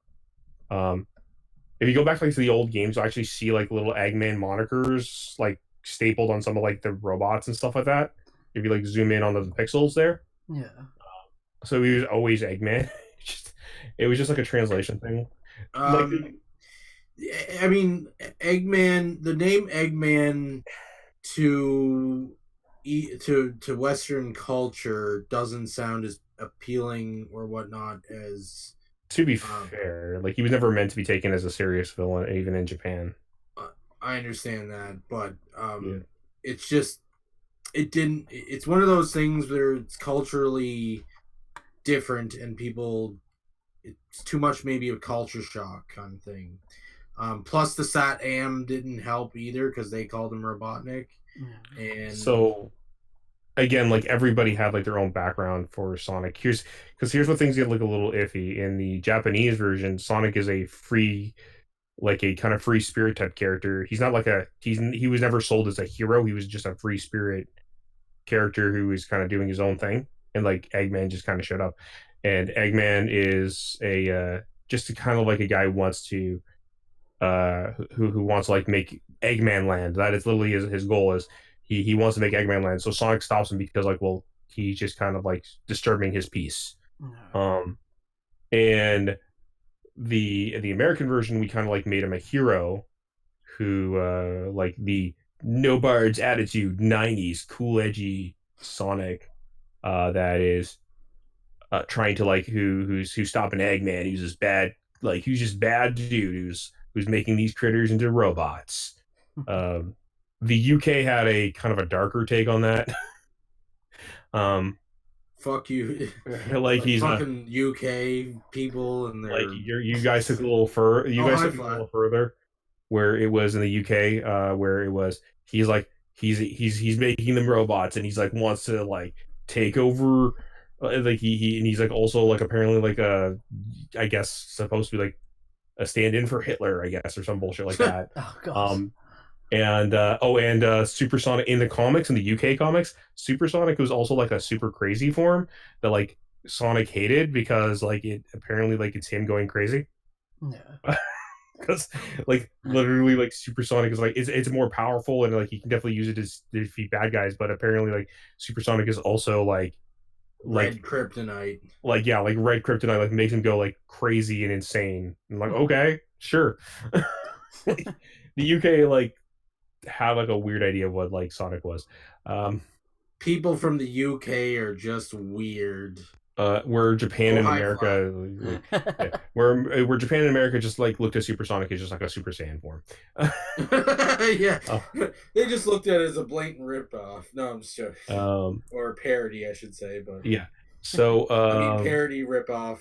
If you go back like to the old games, you'll actually see like little Eggman monikers like stapled on some of like the robots and stuff like that. If you like zoom in on the pixels there. Yeah. So he was always Eggman. It was just like a translation thing. I mean, Eggman. The name Eggman to Western culture doesn't sound as appealing or whatnot as. To be fair, like he was never meant to be taken as a serious villain, even in Japan. I understand that, but it's just it didn't. It's one of those things where it's culturally different, and people it's too much, maybe a culture shock kind of thing. Plus the Sat Am didn't help either because they called him Robotnik, and So again, like everybody had like their own background for Sonic. Here's what things get like a little iffy. In the Japanese version, Sonic is a free, like a kind of free spirit type character. He's not like he was never sold as a hero. He was just a free spirit character who was kind of doing his own thing. And like Eggman just kind of showed up. And Eggman is a just a kind of like a guy who wants to who wants to like make Eggman Land. That is literally his goal is he wants to make Eggman Land. So Sonic stops him because like, well, he's just kind of like disturbing his peace. And the American version, we kind of like made him a hero who like the no bards attitude 90s cool edgy Sonic that is trying to like who's stopping Eggman. He was this bad, like he was just bad dude who's making these critters into robots. The UK had a kind of a darker take on that. Fuck you. Like he's fucking UK people and their like you guys took a little further. You guys took it a little further, where it was in the UK, where it was he's like he's making them robots and he's like wants to like take over. Like he and he's like also like apparently like I guess supposed to be like a stand-in for Hitler, I guess, or some bullshit like that. Oh god. And Supersonic in the comics, in the UK comics, Supersonic was also like a super crazy form that like Sonic hated because like it apparently like it's him going crazy. Yeah. Because like literally like Supersonic is like it's more powerful and like you can definitely use it to defeat bad guys, but apparently like Supersonic is also like red kryptonite. Like yeah, like red kryptonite like makes him go like crazy and insane. And like okay, sure. Like, the UK like had like a weird idea of what like Sonic was. People from the UK are just weird. Where Japan and America, where Japan and America just like looked at Supersonic as just like a Super Saiyan form. Yeah, they just looked at it as a blatant ripoff. No, I'm just joking. Or a parody, I should say. But yeah, so I mean, parody ripoff.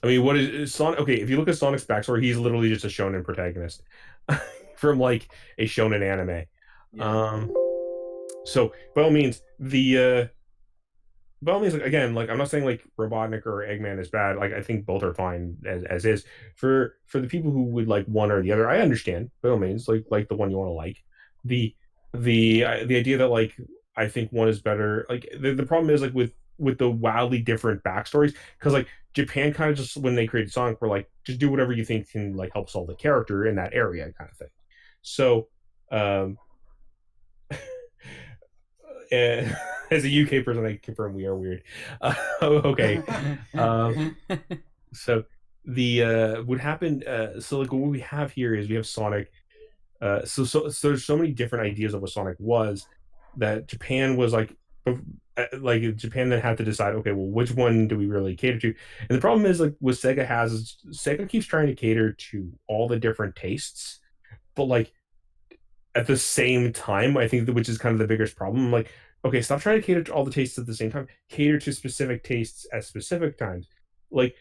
I mean, what is Sonic? Okay, if you look at Sonic's backstory, he's literally just a shonen protagonist from like a shonen anime. Yeah. So by all means, by all means, like, again, like I'm not saying like Robotnik or Eggman is bad. Like I think both are fine as is. For the people who would like one or the other, I understand. By all means, like the one you want to like. The idea that like I think one is better. Like the problem is like with the wildly different backstories, because like Japan kind of just when they created Sonic were like just do whatever you think can like help solve the character in that area kind of thing. So as a UK person, I confirm we are weird. Okay. So the what happened? So like what we have here is we have Sonic. So there's so many different ideas of what Sonic was that Japan was like Japan then had to decide, okay, well, which one do we really cater to? And the problem is like what Sega has is Sega keeps trying to cater to all the different tastes, but like at the same time, I think which is kind of the biggest problem. Like, okay, stop trying to cater to all the tastes at the same time. Cater to specific tastes at specific times. Like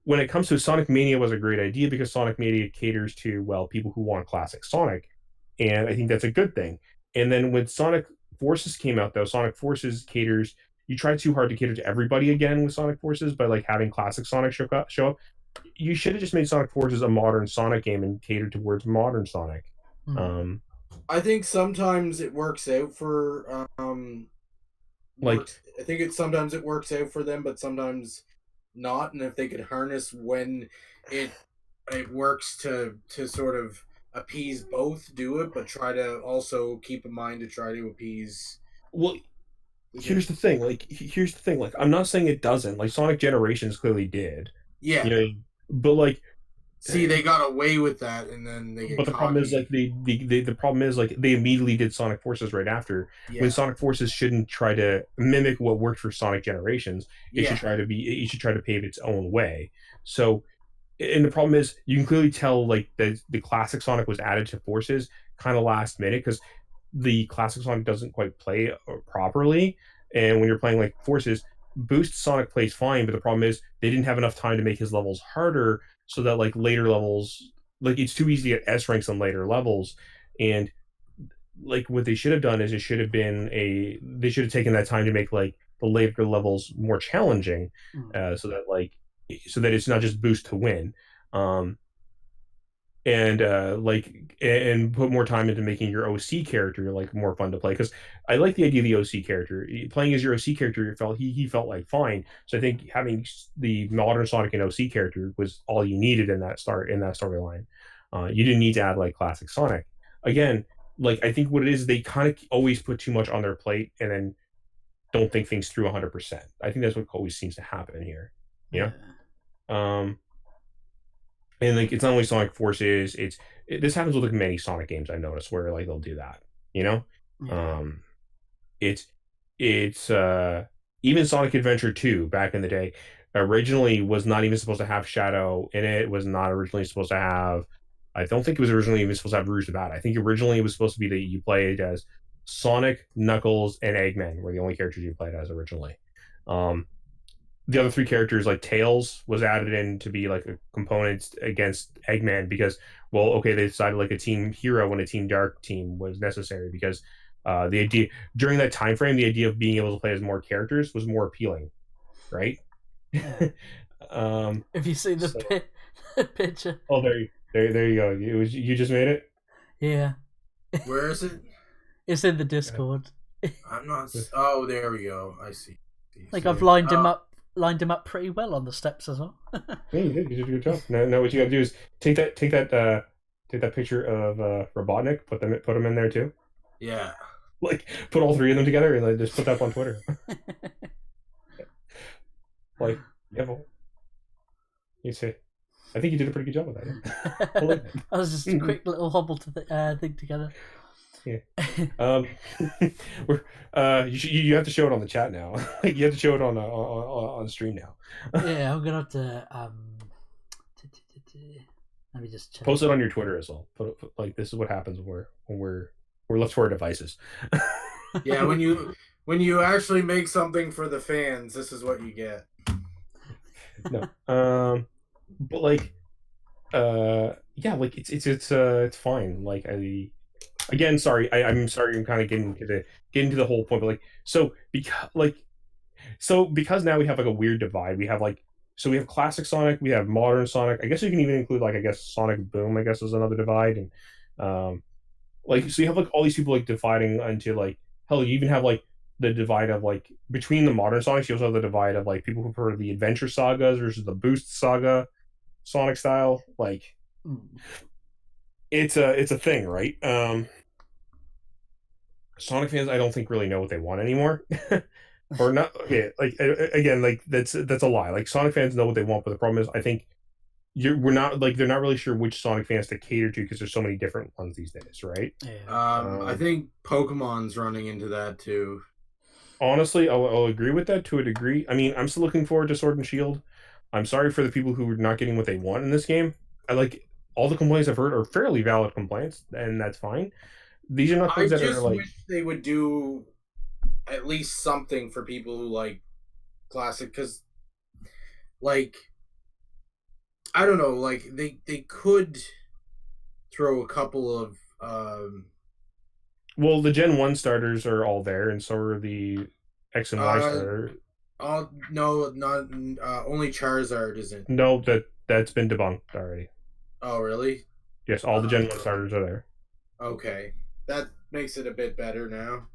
when it comes to Sonic Mania was a great idea because Sonic Mania caters to well people who want classic Sonic, and I think that's a good thing. And then when Sonic Forces came out, though, Sonic Forces caters. You try too hard to cater to everybody again with Sonic Forces by like having classic Sonic show up. You should have just made Sonic Forces a modern Sonic game and catered towards modern Sonic. I think sometimes it works out for like I think sometimes it works out for them, but sometimes not. And if they could harness when it works to sort of appease both, do it, but try to also keep in mind to try to appease. Well, here's the thing. Like I'm not saying it doesn't. Like Sonic Generations clearly did. Yeah. You know, but like. See, they got away with that, and then they get. But the problem is, like the problem is, like they immediately did Sonic Forces right after. Yeah. When Sonic Forces shouldn't try to mimic what worked for Sonic Generations. It should try to be. It should try to pave its own way. So, and the problem is, you can clearly tell like the classic Sonic was added to Forces kind of last minute because the classic Sonic doesn't quite play properly. And when you're playing like Forces, Boost Sonic plays fine, but the problem is they didn't have enough time to make his levels harder, so that like later levels, like it's too easy to get S ranks on later levels, and like what they should have done is it should have been they should have taken that time to make like the later levels more challenging, so that it's not just boost to win. Um, and and put more time into making your OC character like more fun to play, because I like the idea of the OC character. Playing as your OC character, he felt like fine. So I think having the modern Sonic and OC character was all you needed in that storyline. You didn't need to add like classic Sonic. Again, like I think what it is, they kind of always put too much on their plate and then don't think things through 100%. I think that's what always seems to happen here. You know? And like it's not only Sonic Forces, this happens with like many Sonic games I've noticed where like they'll do that, you know? Yeah. It's even Sonic Adventure 2 back in the day originally was not even supposed to have Shadow in it, was not originally supposed to have, I don't think it was originally even supposed to have Rouge the Bat. I think originally it was supposed to be that you played as Sonic, Knuckles, and Eggman were the only characters you played as originally. The other three characters, like Tails, was added in to be like a component against Eggman because, well, okay, they decided like a Team Hero and a Team Dark team was necessary because the idea during that time frame, the idea of being able to play as more characters was more appealing, right? If you see the picture. Oh, there you go. You just made it. Yeah. Where is it? It's in the Discord. I'm not. Oh, there we go. I see. Like I've lined him up pretty well on the steps as well. Yeah, you did. You did a good job. Now what you got to do is take that picture of Robotnik, put him in there too. Yeah. Like put all three of them together and like, just put that up on Twitter. Like, yeah, well, you see, I think you did a pretty good job with that. Yeah. Like, that was just a quick little hobble to thing together. Yeah. You have to show it on the chat now. You have to show it on stream now. Yeah, I'm gonna have to let me just check. Post it on your Twitter as well. Like this is what happens when we're left to our devices. Yeah, when you actually make something for the fans, this is what you get. No. But like yeah, like it's fine. Like again, sorry, I'm sorry I'm kind of getting to the whole point, but like because now we have like a weird divide. We have like, so we have classic Sonic, we have modern Sonic. I guess you can even include like, I guess Sonic Boom, I guess, is another divide. And like, so you have like all these people like dividing into like, hell, you even have like the divide of like between the modern Sonics. You also have the divide of like people who prefer the adventure sagas versus the boost saga Sonic style. Like it's a thing, right? Sonic fans, I don't think really know what they want anymore. Or not. Okay, like again, like that's a lie. Like Sonic fans know what they want, but the problem is, I think we're not like, they're not really sure which Sonic fans to cater to because there's so many different ones these days, right? Yeah. I think Pokemon's running into that too. Honestly, I'll agree with that to a degree. I mean, I'm still looking forward to Sword and Shield. I'm sorry for the people who are not getting what they want in this game. I like all the complaints I've heard are fairly valid complaints, and that's fine. These are not things that are like. I just wish they would do at least something for people who like classic, because like I don't know, like they could throw a couple of well, the Gen 1 starters are all there, and so are the X and Y starters. No, not only Charizard isn't. No, that's been debunked already. Oh, really? Yes, all the Gen 1 starters are there. Okay. That makes it a bit better now.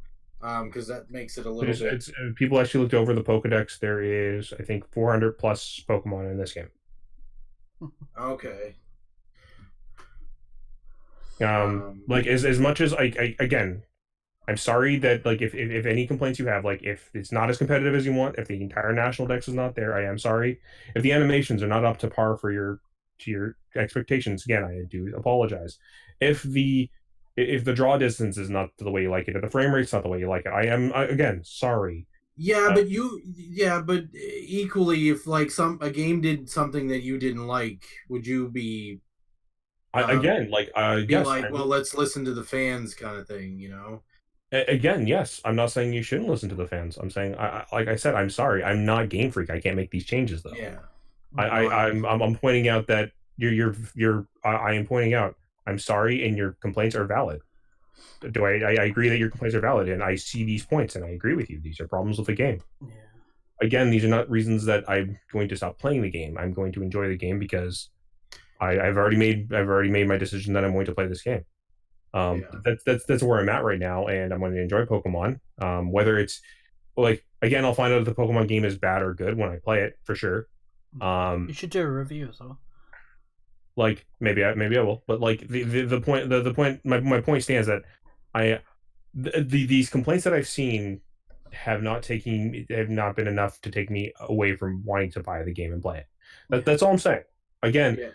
Because that makes it a little bit. It's people actually looked over the Pokedex. There is, I think, 400 plus Pokemon in this game. Okay. Like as much as I again, I'm sorry that like if any complaints you have, like if it's not as competitive as you want, if the entire national dex is not there, I am sorry. If the animations are not up to par for your expectations, again, I do apologize. If the draw distance is not the way you like it, if the frame rate's not the way you like it, I am again sorry. Yeah, but equally, if like a game did something that you didn't like, would you be? Again, like be yes, like, well, let's listen to the fans, kind of thing, you know. Again, yes, I'm not saying you shouldn't listen to the fans. I'm saying, like I said, I'm sorry. I'm not Game Freak. I can't make these changes though. Yeah. I, No, I I'm pointing out that I am pointing out I'm sorry, and your complaints are valid. I agree that your complaints are valid, and I see these points, and I agree with you. These are problems with the game. Yeah. Again, these are not reasons that I'm going to stop playing the game. I'm going to enjoy the game because I've already made my decision that I'm going to play this game. yeah. That's where I'm at right now, and I'm going to enjoy Pokemon. Whether it's like, again, I'll find out if the Pokemon game is bad or good when I play it for sure. You should do a review as well. Like maybe I will, but like the point the point my point stands that I these complaints that I've seen have not been enough to take me away from wanting to buy the game and play it. That's all I'm saying. Again, Yeah.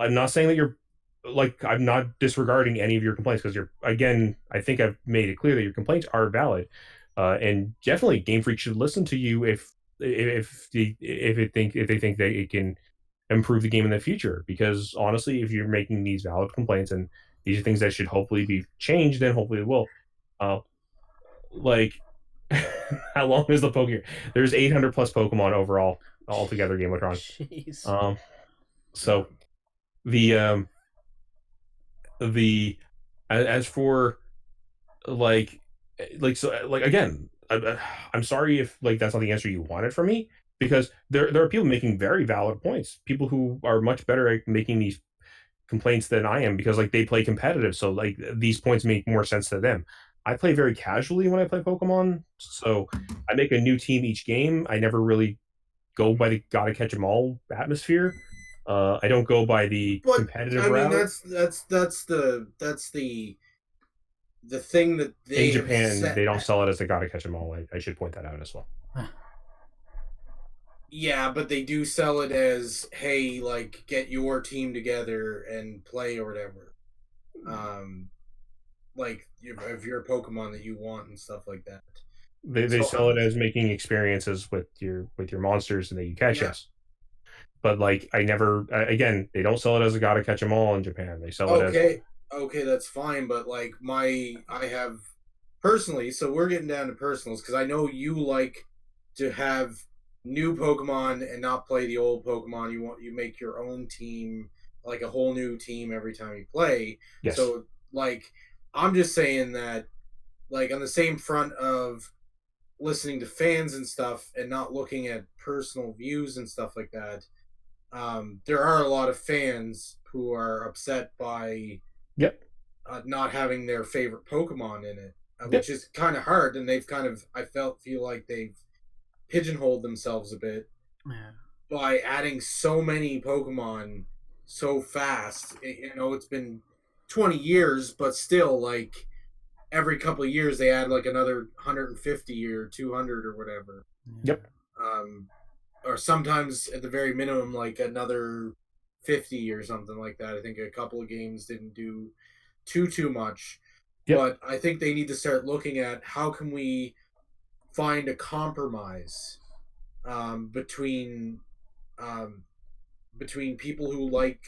I'm not saying that you're like, I'm not disregarding any of your complaints, because you're, again, I think I've made it clear that your complaints are valid, and definitely Game Freak should listen to you if they think that it can improve the game in the future. Because honestly, if you're making these valid complaints and these are things that should hopefully be changed, then hopefully it will. Uh, like, how long is the Pokemon? There's 800 plus Pokemon overall altogether, Game of Thrones. Jeez. So the the as for like again, I'm sorry if like that's not the answer you wanted from me, because there are people making very valid points, people who are much better at making these complaints than I am, because like they play competitive, so like these points make more sense to them. I play very casually when I play Pokemon, so I make a new team each game. I never really go by the gotta catch 'em all atmosphere. I don't go by the But competitive I mean, route. the thing that In they have Japan, set. they don't sell it as a gotta catch 'em all. I should point that out as well. Yeah, but they do sell it as, hey, like, get your team together and play or whatever. Like if you're a Pokemon that you want and stuff like that. They So sell it as making experiences with your monsters and that you catch, yeah, yes. But like, I never, again, they don't sell it as a gotta catch 'em all in Japan. They sell it as, okay, that's fine. But like I have personally, so we're getting down to personals because I know you like to have new Pokemon and not play the old Pokemon. You make your own team, like a whole new team every time you play. yes. So like I'm just saying that, like, on the same front of listening to fans and stuff and not looking at personal views and stuff like that, there are a lot of fans who are upset by Yep. not having their favorite Pokemon in it, Yep. which is kind of hard. And they've kind of, feel like they've pigeonholed themselves a bit Yeah. by adding so many Pokemon so fast. It's been 20 years, but still, like, every couple of years they add like another 150 or 200 or whatever. Yep. Um, or sometimes at the very minimum, like another 50 or something like that. I think a couple of games didn't do too much. Yep. But I think they need to start looking at how can we find a compromise between people who like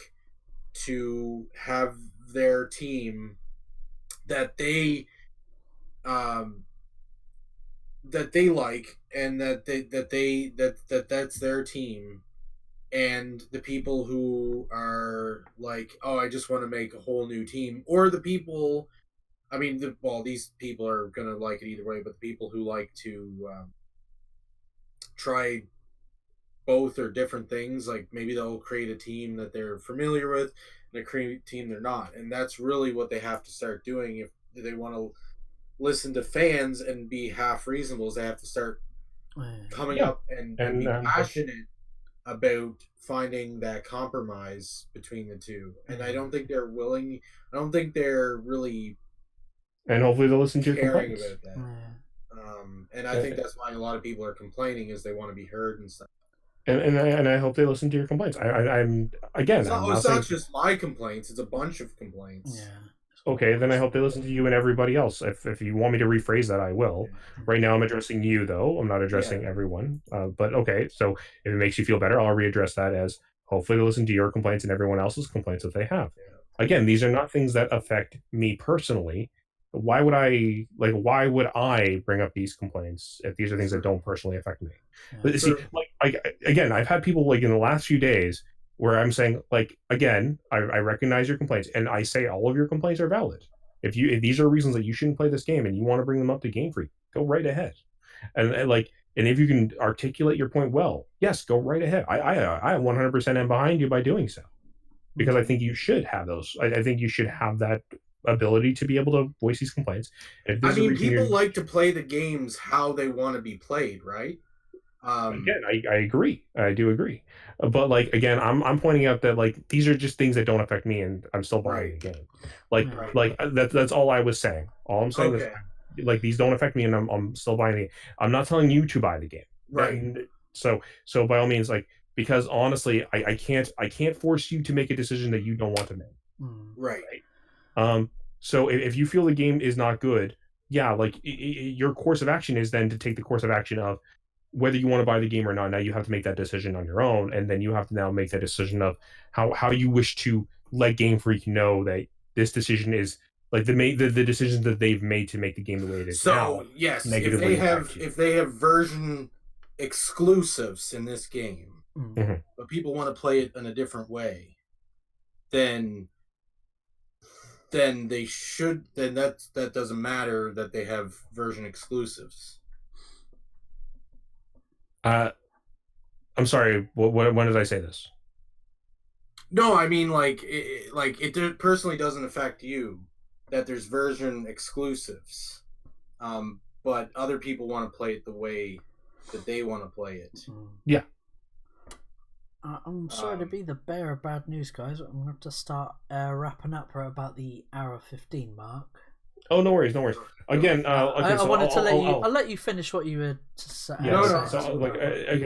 to have their team that they um, like, and that's their team, and the people who are like, oh, I just want to make a whole new team, or the people, I mean, these people are gonna like it either way, but the people who like to try both or different things, like maybe they'll create a team that they're familiar with and a create a team they're not, and that's really what they have to start doing if they want to listen to fans and be half reasonable. Is they have to start coming Yeah. up and And be passionate about finding that compromise between the two. And I don't think they're willing. I don't think they're really and hopefully they'll listen to your caring complaints. about that. And I think that's why a lot of people are complaining, is they want to be heard and stuff. And I hope they listen to your complaints. I'm again, It's I'm not, not it's saying, not just my complaints; it's a bunch of complaints. Yeah. okay, then I hope they listen to you and everybody else. If you want me to rephrase that, I will. Right now, I'm addressing you, though. I'm not addressing everyone. But okay, so if it makes you feel better, I'll readdress that as, hopefully they listen to your complaints and everyone else's complaints that they have. Again, these are not things that affect me personally. why would I bring up these complaints if these are things that don't personally affect me? But see, again, I've had people like in the last few days where I'm saying, like, again, I recognize your complaints, and I say all of your complaints are valid. If these are reasons that you shouldn't play this game and you want to bring them up to Game Freak, go right ahead. And if you can articulate your point well, yes, go right ahead. I 100% am behind you by doing so, because I think you should have those. I think you should have that ability to be able to voice these complaints. I mean, people like to play the games how they want to be played, right? Again, I agree. I do agree. But like again, I'm pointing out that like these are just things that don't affect me, and I'm still buying the game. Like that's all I was saying. All I'm saying is like these don't affect me, and I'm still buying the game. I'm not telling you to buy the game. Right. So by all means, like, because honestly, I can't force you to make a decision that you don't want to make. Right. So if you feel the game is not good, yeah, like your course of action is then to take the course of action of whether you want to buy the game or not. Now you have to make that decision on your own, and then you have to now make that decision of how you wish to let Game Freak know that this decision is like the decisions that they've made to make the game the way it is now. So yes, if they have version exclusives in this game, but people want to play it in a different way, then they should. Then that doesn't matter that they have version exclusives. I'm sorry. When did I say this? No, I mean it personally doesn't affect you that there's version exclusives, but other people want to play it the way that they want to play it. Yeah. I'm sorry to be the bearer of bad news, guys. I'm going to have to start wrapping up for about the hour 15 mark. Oh, no worries. Again, I wanted to let you. I'll let you finish what you were saying. Yeah,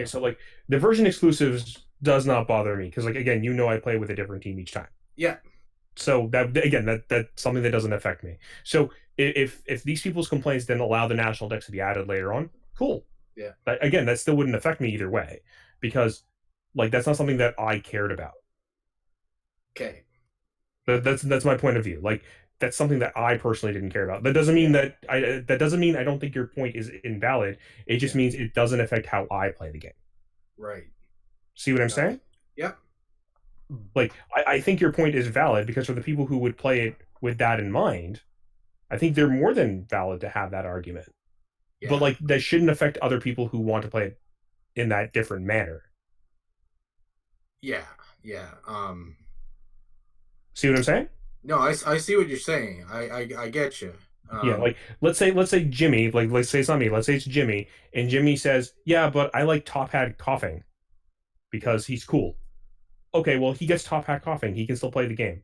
so the version exclusives does not bother me because, like, again, I play with a different team each time. Yeah. So that's something that doesn't affect me. So if these people's complaints then allow the national decks to be added later on, cool. Yeah. But again, that still wouldn't affect me either way because, like, that's not something that I cared about. Okay. That's my point of view. Like, that's something that I personally didn't care about. That doesn't mean I don't think your point is invalid. It just means it doesn't affect how I play the game. Right. See what I'm saying? Yep. Like, I think your point is valid because for the people who would play it with that in mind, I think they're more than valid to have that argument. Yeah. But like, that shouldn't affect other people who want to play it in that different manner. Yeah. See what I'm saying? No, I see what you're saying. I get you. Yeah, like let's say Jimmy, like let's say it's not me, let's say it's Jimmy, and Jimmy says, "Yeah, but I like Top Hat coughing because he's cool." Okay, well, he gets Top Hat coughing. He can still play the game.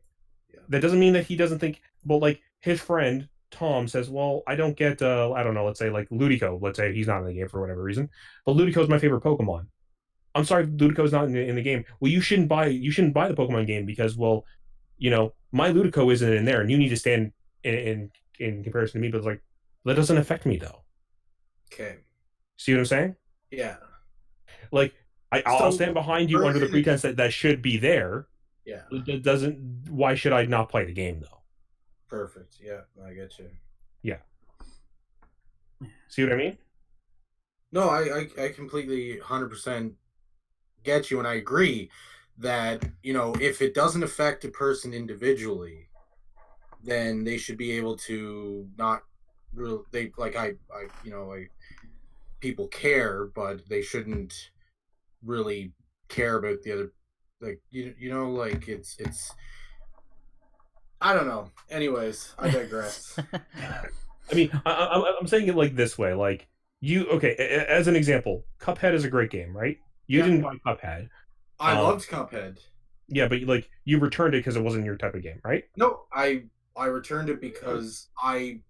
Yeah. That doesn't mean that he doesn't think. Well, like his friend Tom says, "Well, I don't get. I don't know. Let's say like Ludico. Let's say he's not in the game for whatever reason, but Ludico's my favorite Pokemon. I'm sorry, Ludico's not in the game. Well, you shouldn't buy the Pokemon game because, well, my Ludico isn't in there, and you need to stand in comparison to me. But it's like, that doesn't affect me though. Okay. See what I'm saying? Yeah. Like, I'll stand behind you under the pretense that should be there. Yeah. It doesn't. Why should I not play the game though? Perfect. Yeah, I get you. Yeah. See what I mean? No, I completely 100% get you, and I agree that if it doesn't affect a person individually, then they should be able to not really. They people care, but they shouldn't really care about the other. Like like it's. I don't know. Anyways, I digress. I mean, I'm saying it like this way, like as an example, Cuphead is a great game, right? You didn't buy Cuphead. I loved Cuphead. Yeah, but like you returned it because it wasn't your type of game, right? No, I returned it because I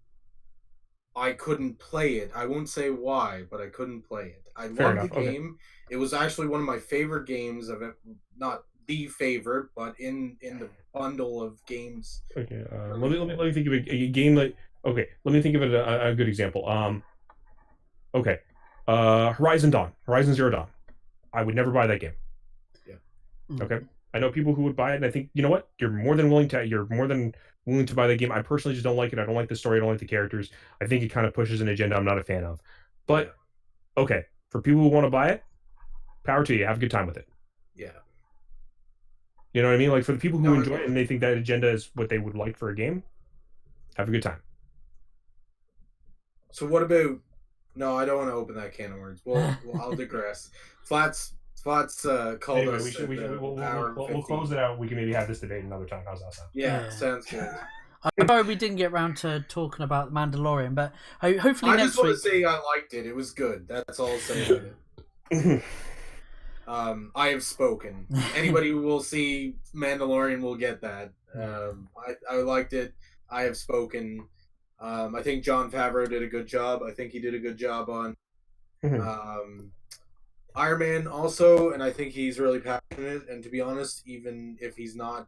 couldn't play it. I won't say why, but I couldn't play it. I loved the game. Okay. It was actually one of my favorite games of it. Not the favorite, but in the bundle of games. Okay, let me think of a game like. Okay, let me think of it a good example. Okay, Horizon Zero Dawn. I would never buy that game. Yeah. Okay. I know people who would buy it, and I think you're more than willing to buy the game. I personally just don't like it. I don't like the story. I don't like the characters. I think it kind of pushes an agenda I'm not a fan of. But okay, for people who want to buy it, power to you. Have a good time with it. Yeah. You know what I mean? Like for the people who No, enjoy it and they think that agenda is what they would like for a game, have a good time. So what about? No, I don't want to open that can of worms. Well, I'll digress. Flats called Anyway, us. we'll close it out. We can maybe have this debate another time. How's that sound? Yeah, sounds good. I'm sorry we didn't get around to talking about Mandalorian, but hopefully I next just want week. to say I liked it. It was good. That's all I'll say about it. I have spoken. Anybody who will see Mandalorian will get that. I liked it. I have spoken. I think Jon Favreau did a good job. I think he did a good job on Iron Man also, and I think he's really passionate. And to be honest, even if he's not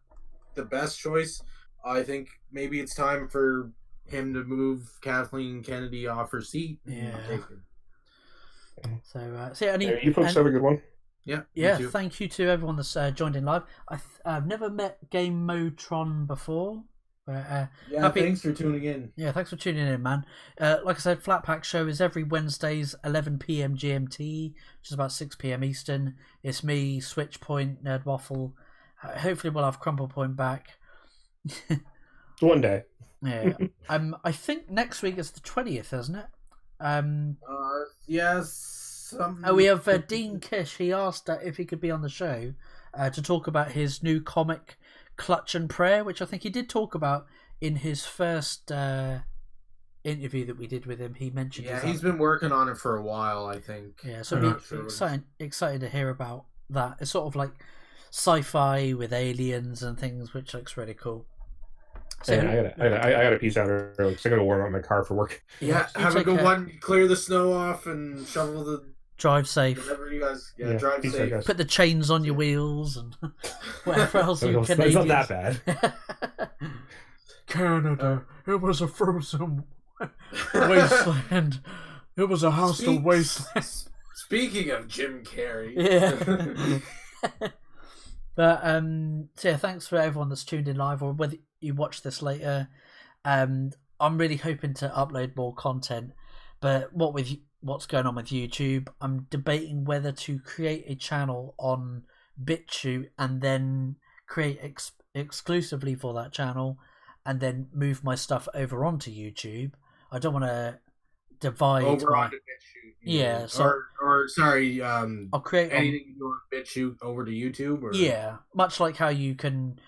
the best choice, I think maybe it's time for him to move Kathleen Kennedy off her seat. Yeah. So you folks have a good one. Yeah. Thank you to everyone that's joined in live. I've never met Game Motron before. Thanks for tuning in. Yeah, thanks for tuning in, man. Like I said, Flat Pack Show is every Wednesdays, 11 p.m. GMT, which is about 6 p.m. Eastern. It's me, Switchpoint, Nerd Waffle. Hopefully, we'll have Crumple Point back. One day. Yeah. I think next week is the 20th, isn't it? Yes. We have Dean Kish. He asked if he could be on the show to talk about his new comic, Clutch and Prayer, which I think he did talk about in his first interview that we did with him. He mentioned he's been working on it for a while, I think. Yeah, so I'm excited to hear about that. It's sort of like sci-fi with aliens and things, which looks really cool. So, I got a piece out early because I got to warm up my car for work. Yeah, have a good one. Clear the snow off and shovel the. Drive safe. Whatever you guys, drive safe. Put the chains on your wheels and whatever else you can. It's not that bad. Canada, it was a frozen wasteland. It was a hostile wasteland. Speaking of Jim Carrey. Yeah. But so yeah, thanks for everyone that's tuned in live or whether you watch this later. I'm really hoping to upload more content, but what's going on with YouTube, I'm debating whether to create a channel on BitChute and then create exclusively for that channel and then move my stuff over onto YouTube. I don't want to divide over onto BitChute. Yeah, so or sorry, I'll create anything you do on BitChute over to YouTube. Or? Yeah, much like how you can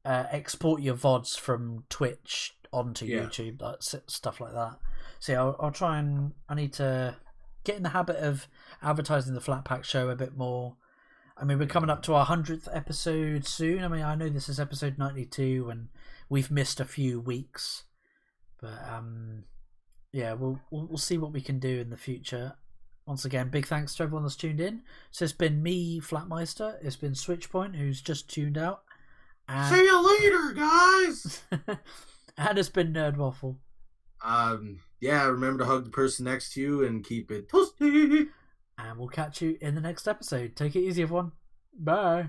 export your VODs from Twitch onto YouTube, stuff like that. So yeah, I'll try and I need to get in the habit of advertising the Flat Pack Show a bit more. I mean, we're coming up to our 100th episode soon. I mean, I know this is episode 92 and we've missed a few weeks, but yeah, we'll see what we can do in the future. Once again, big thanks to everyone that's tuned in. So it's been me, Flatmeister. It's been Switchpoint, who's just tuned out. And... See you later, guys. And it's been Nerd Waffle. Yeah, remember to hug the person next to you and keep it toasty. And we'll catch you in the next episode. Take it easy, everyone. Bye.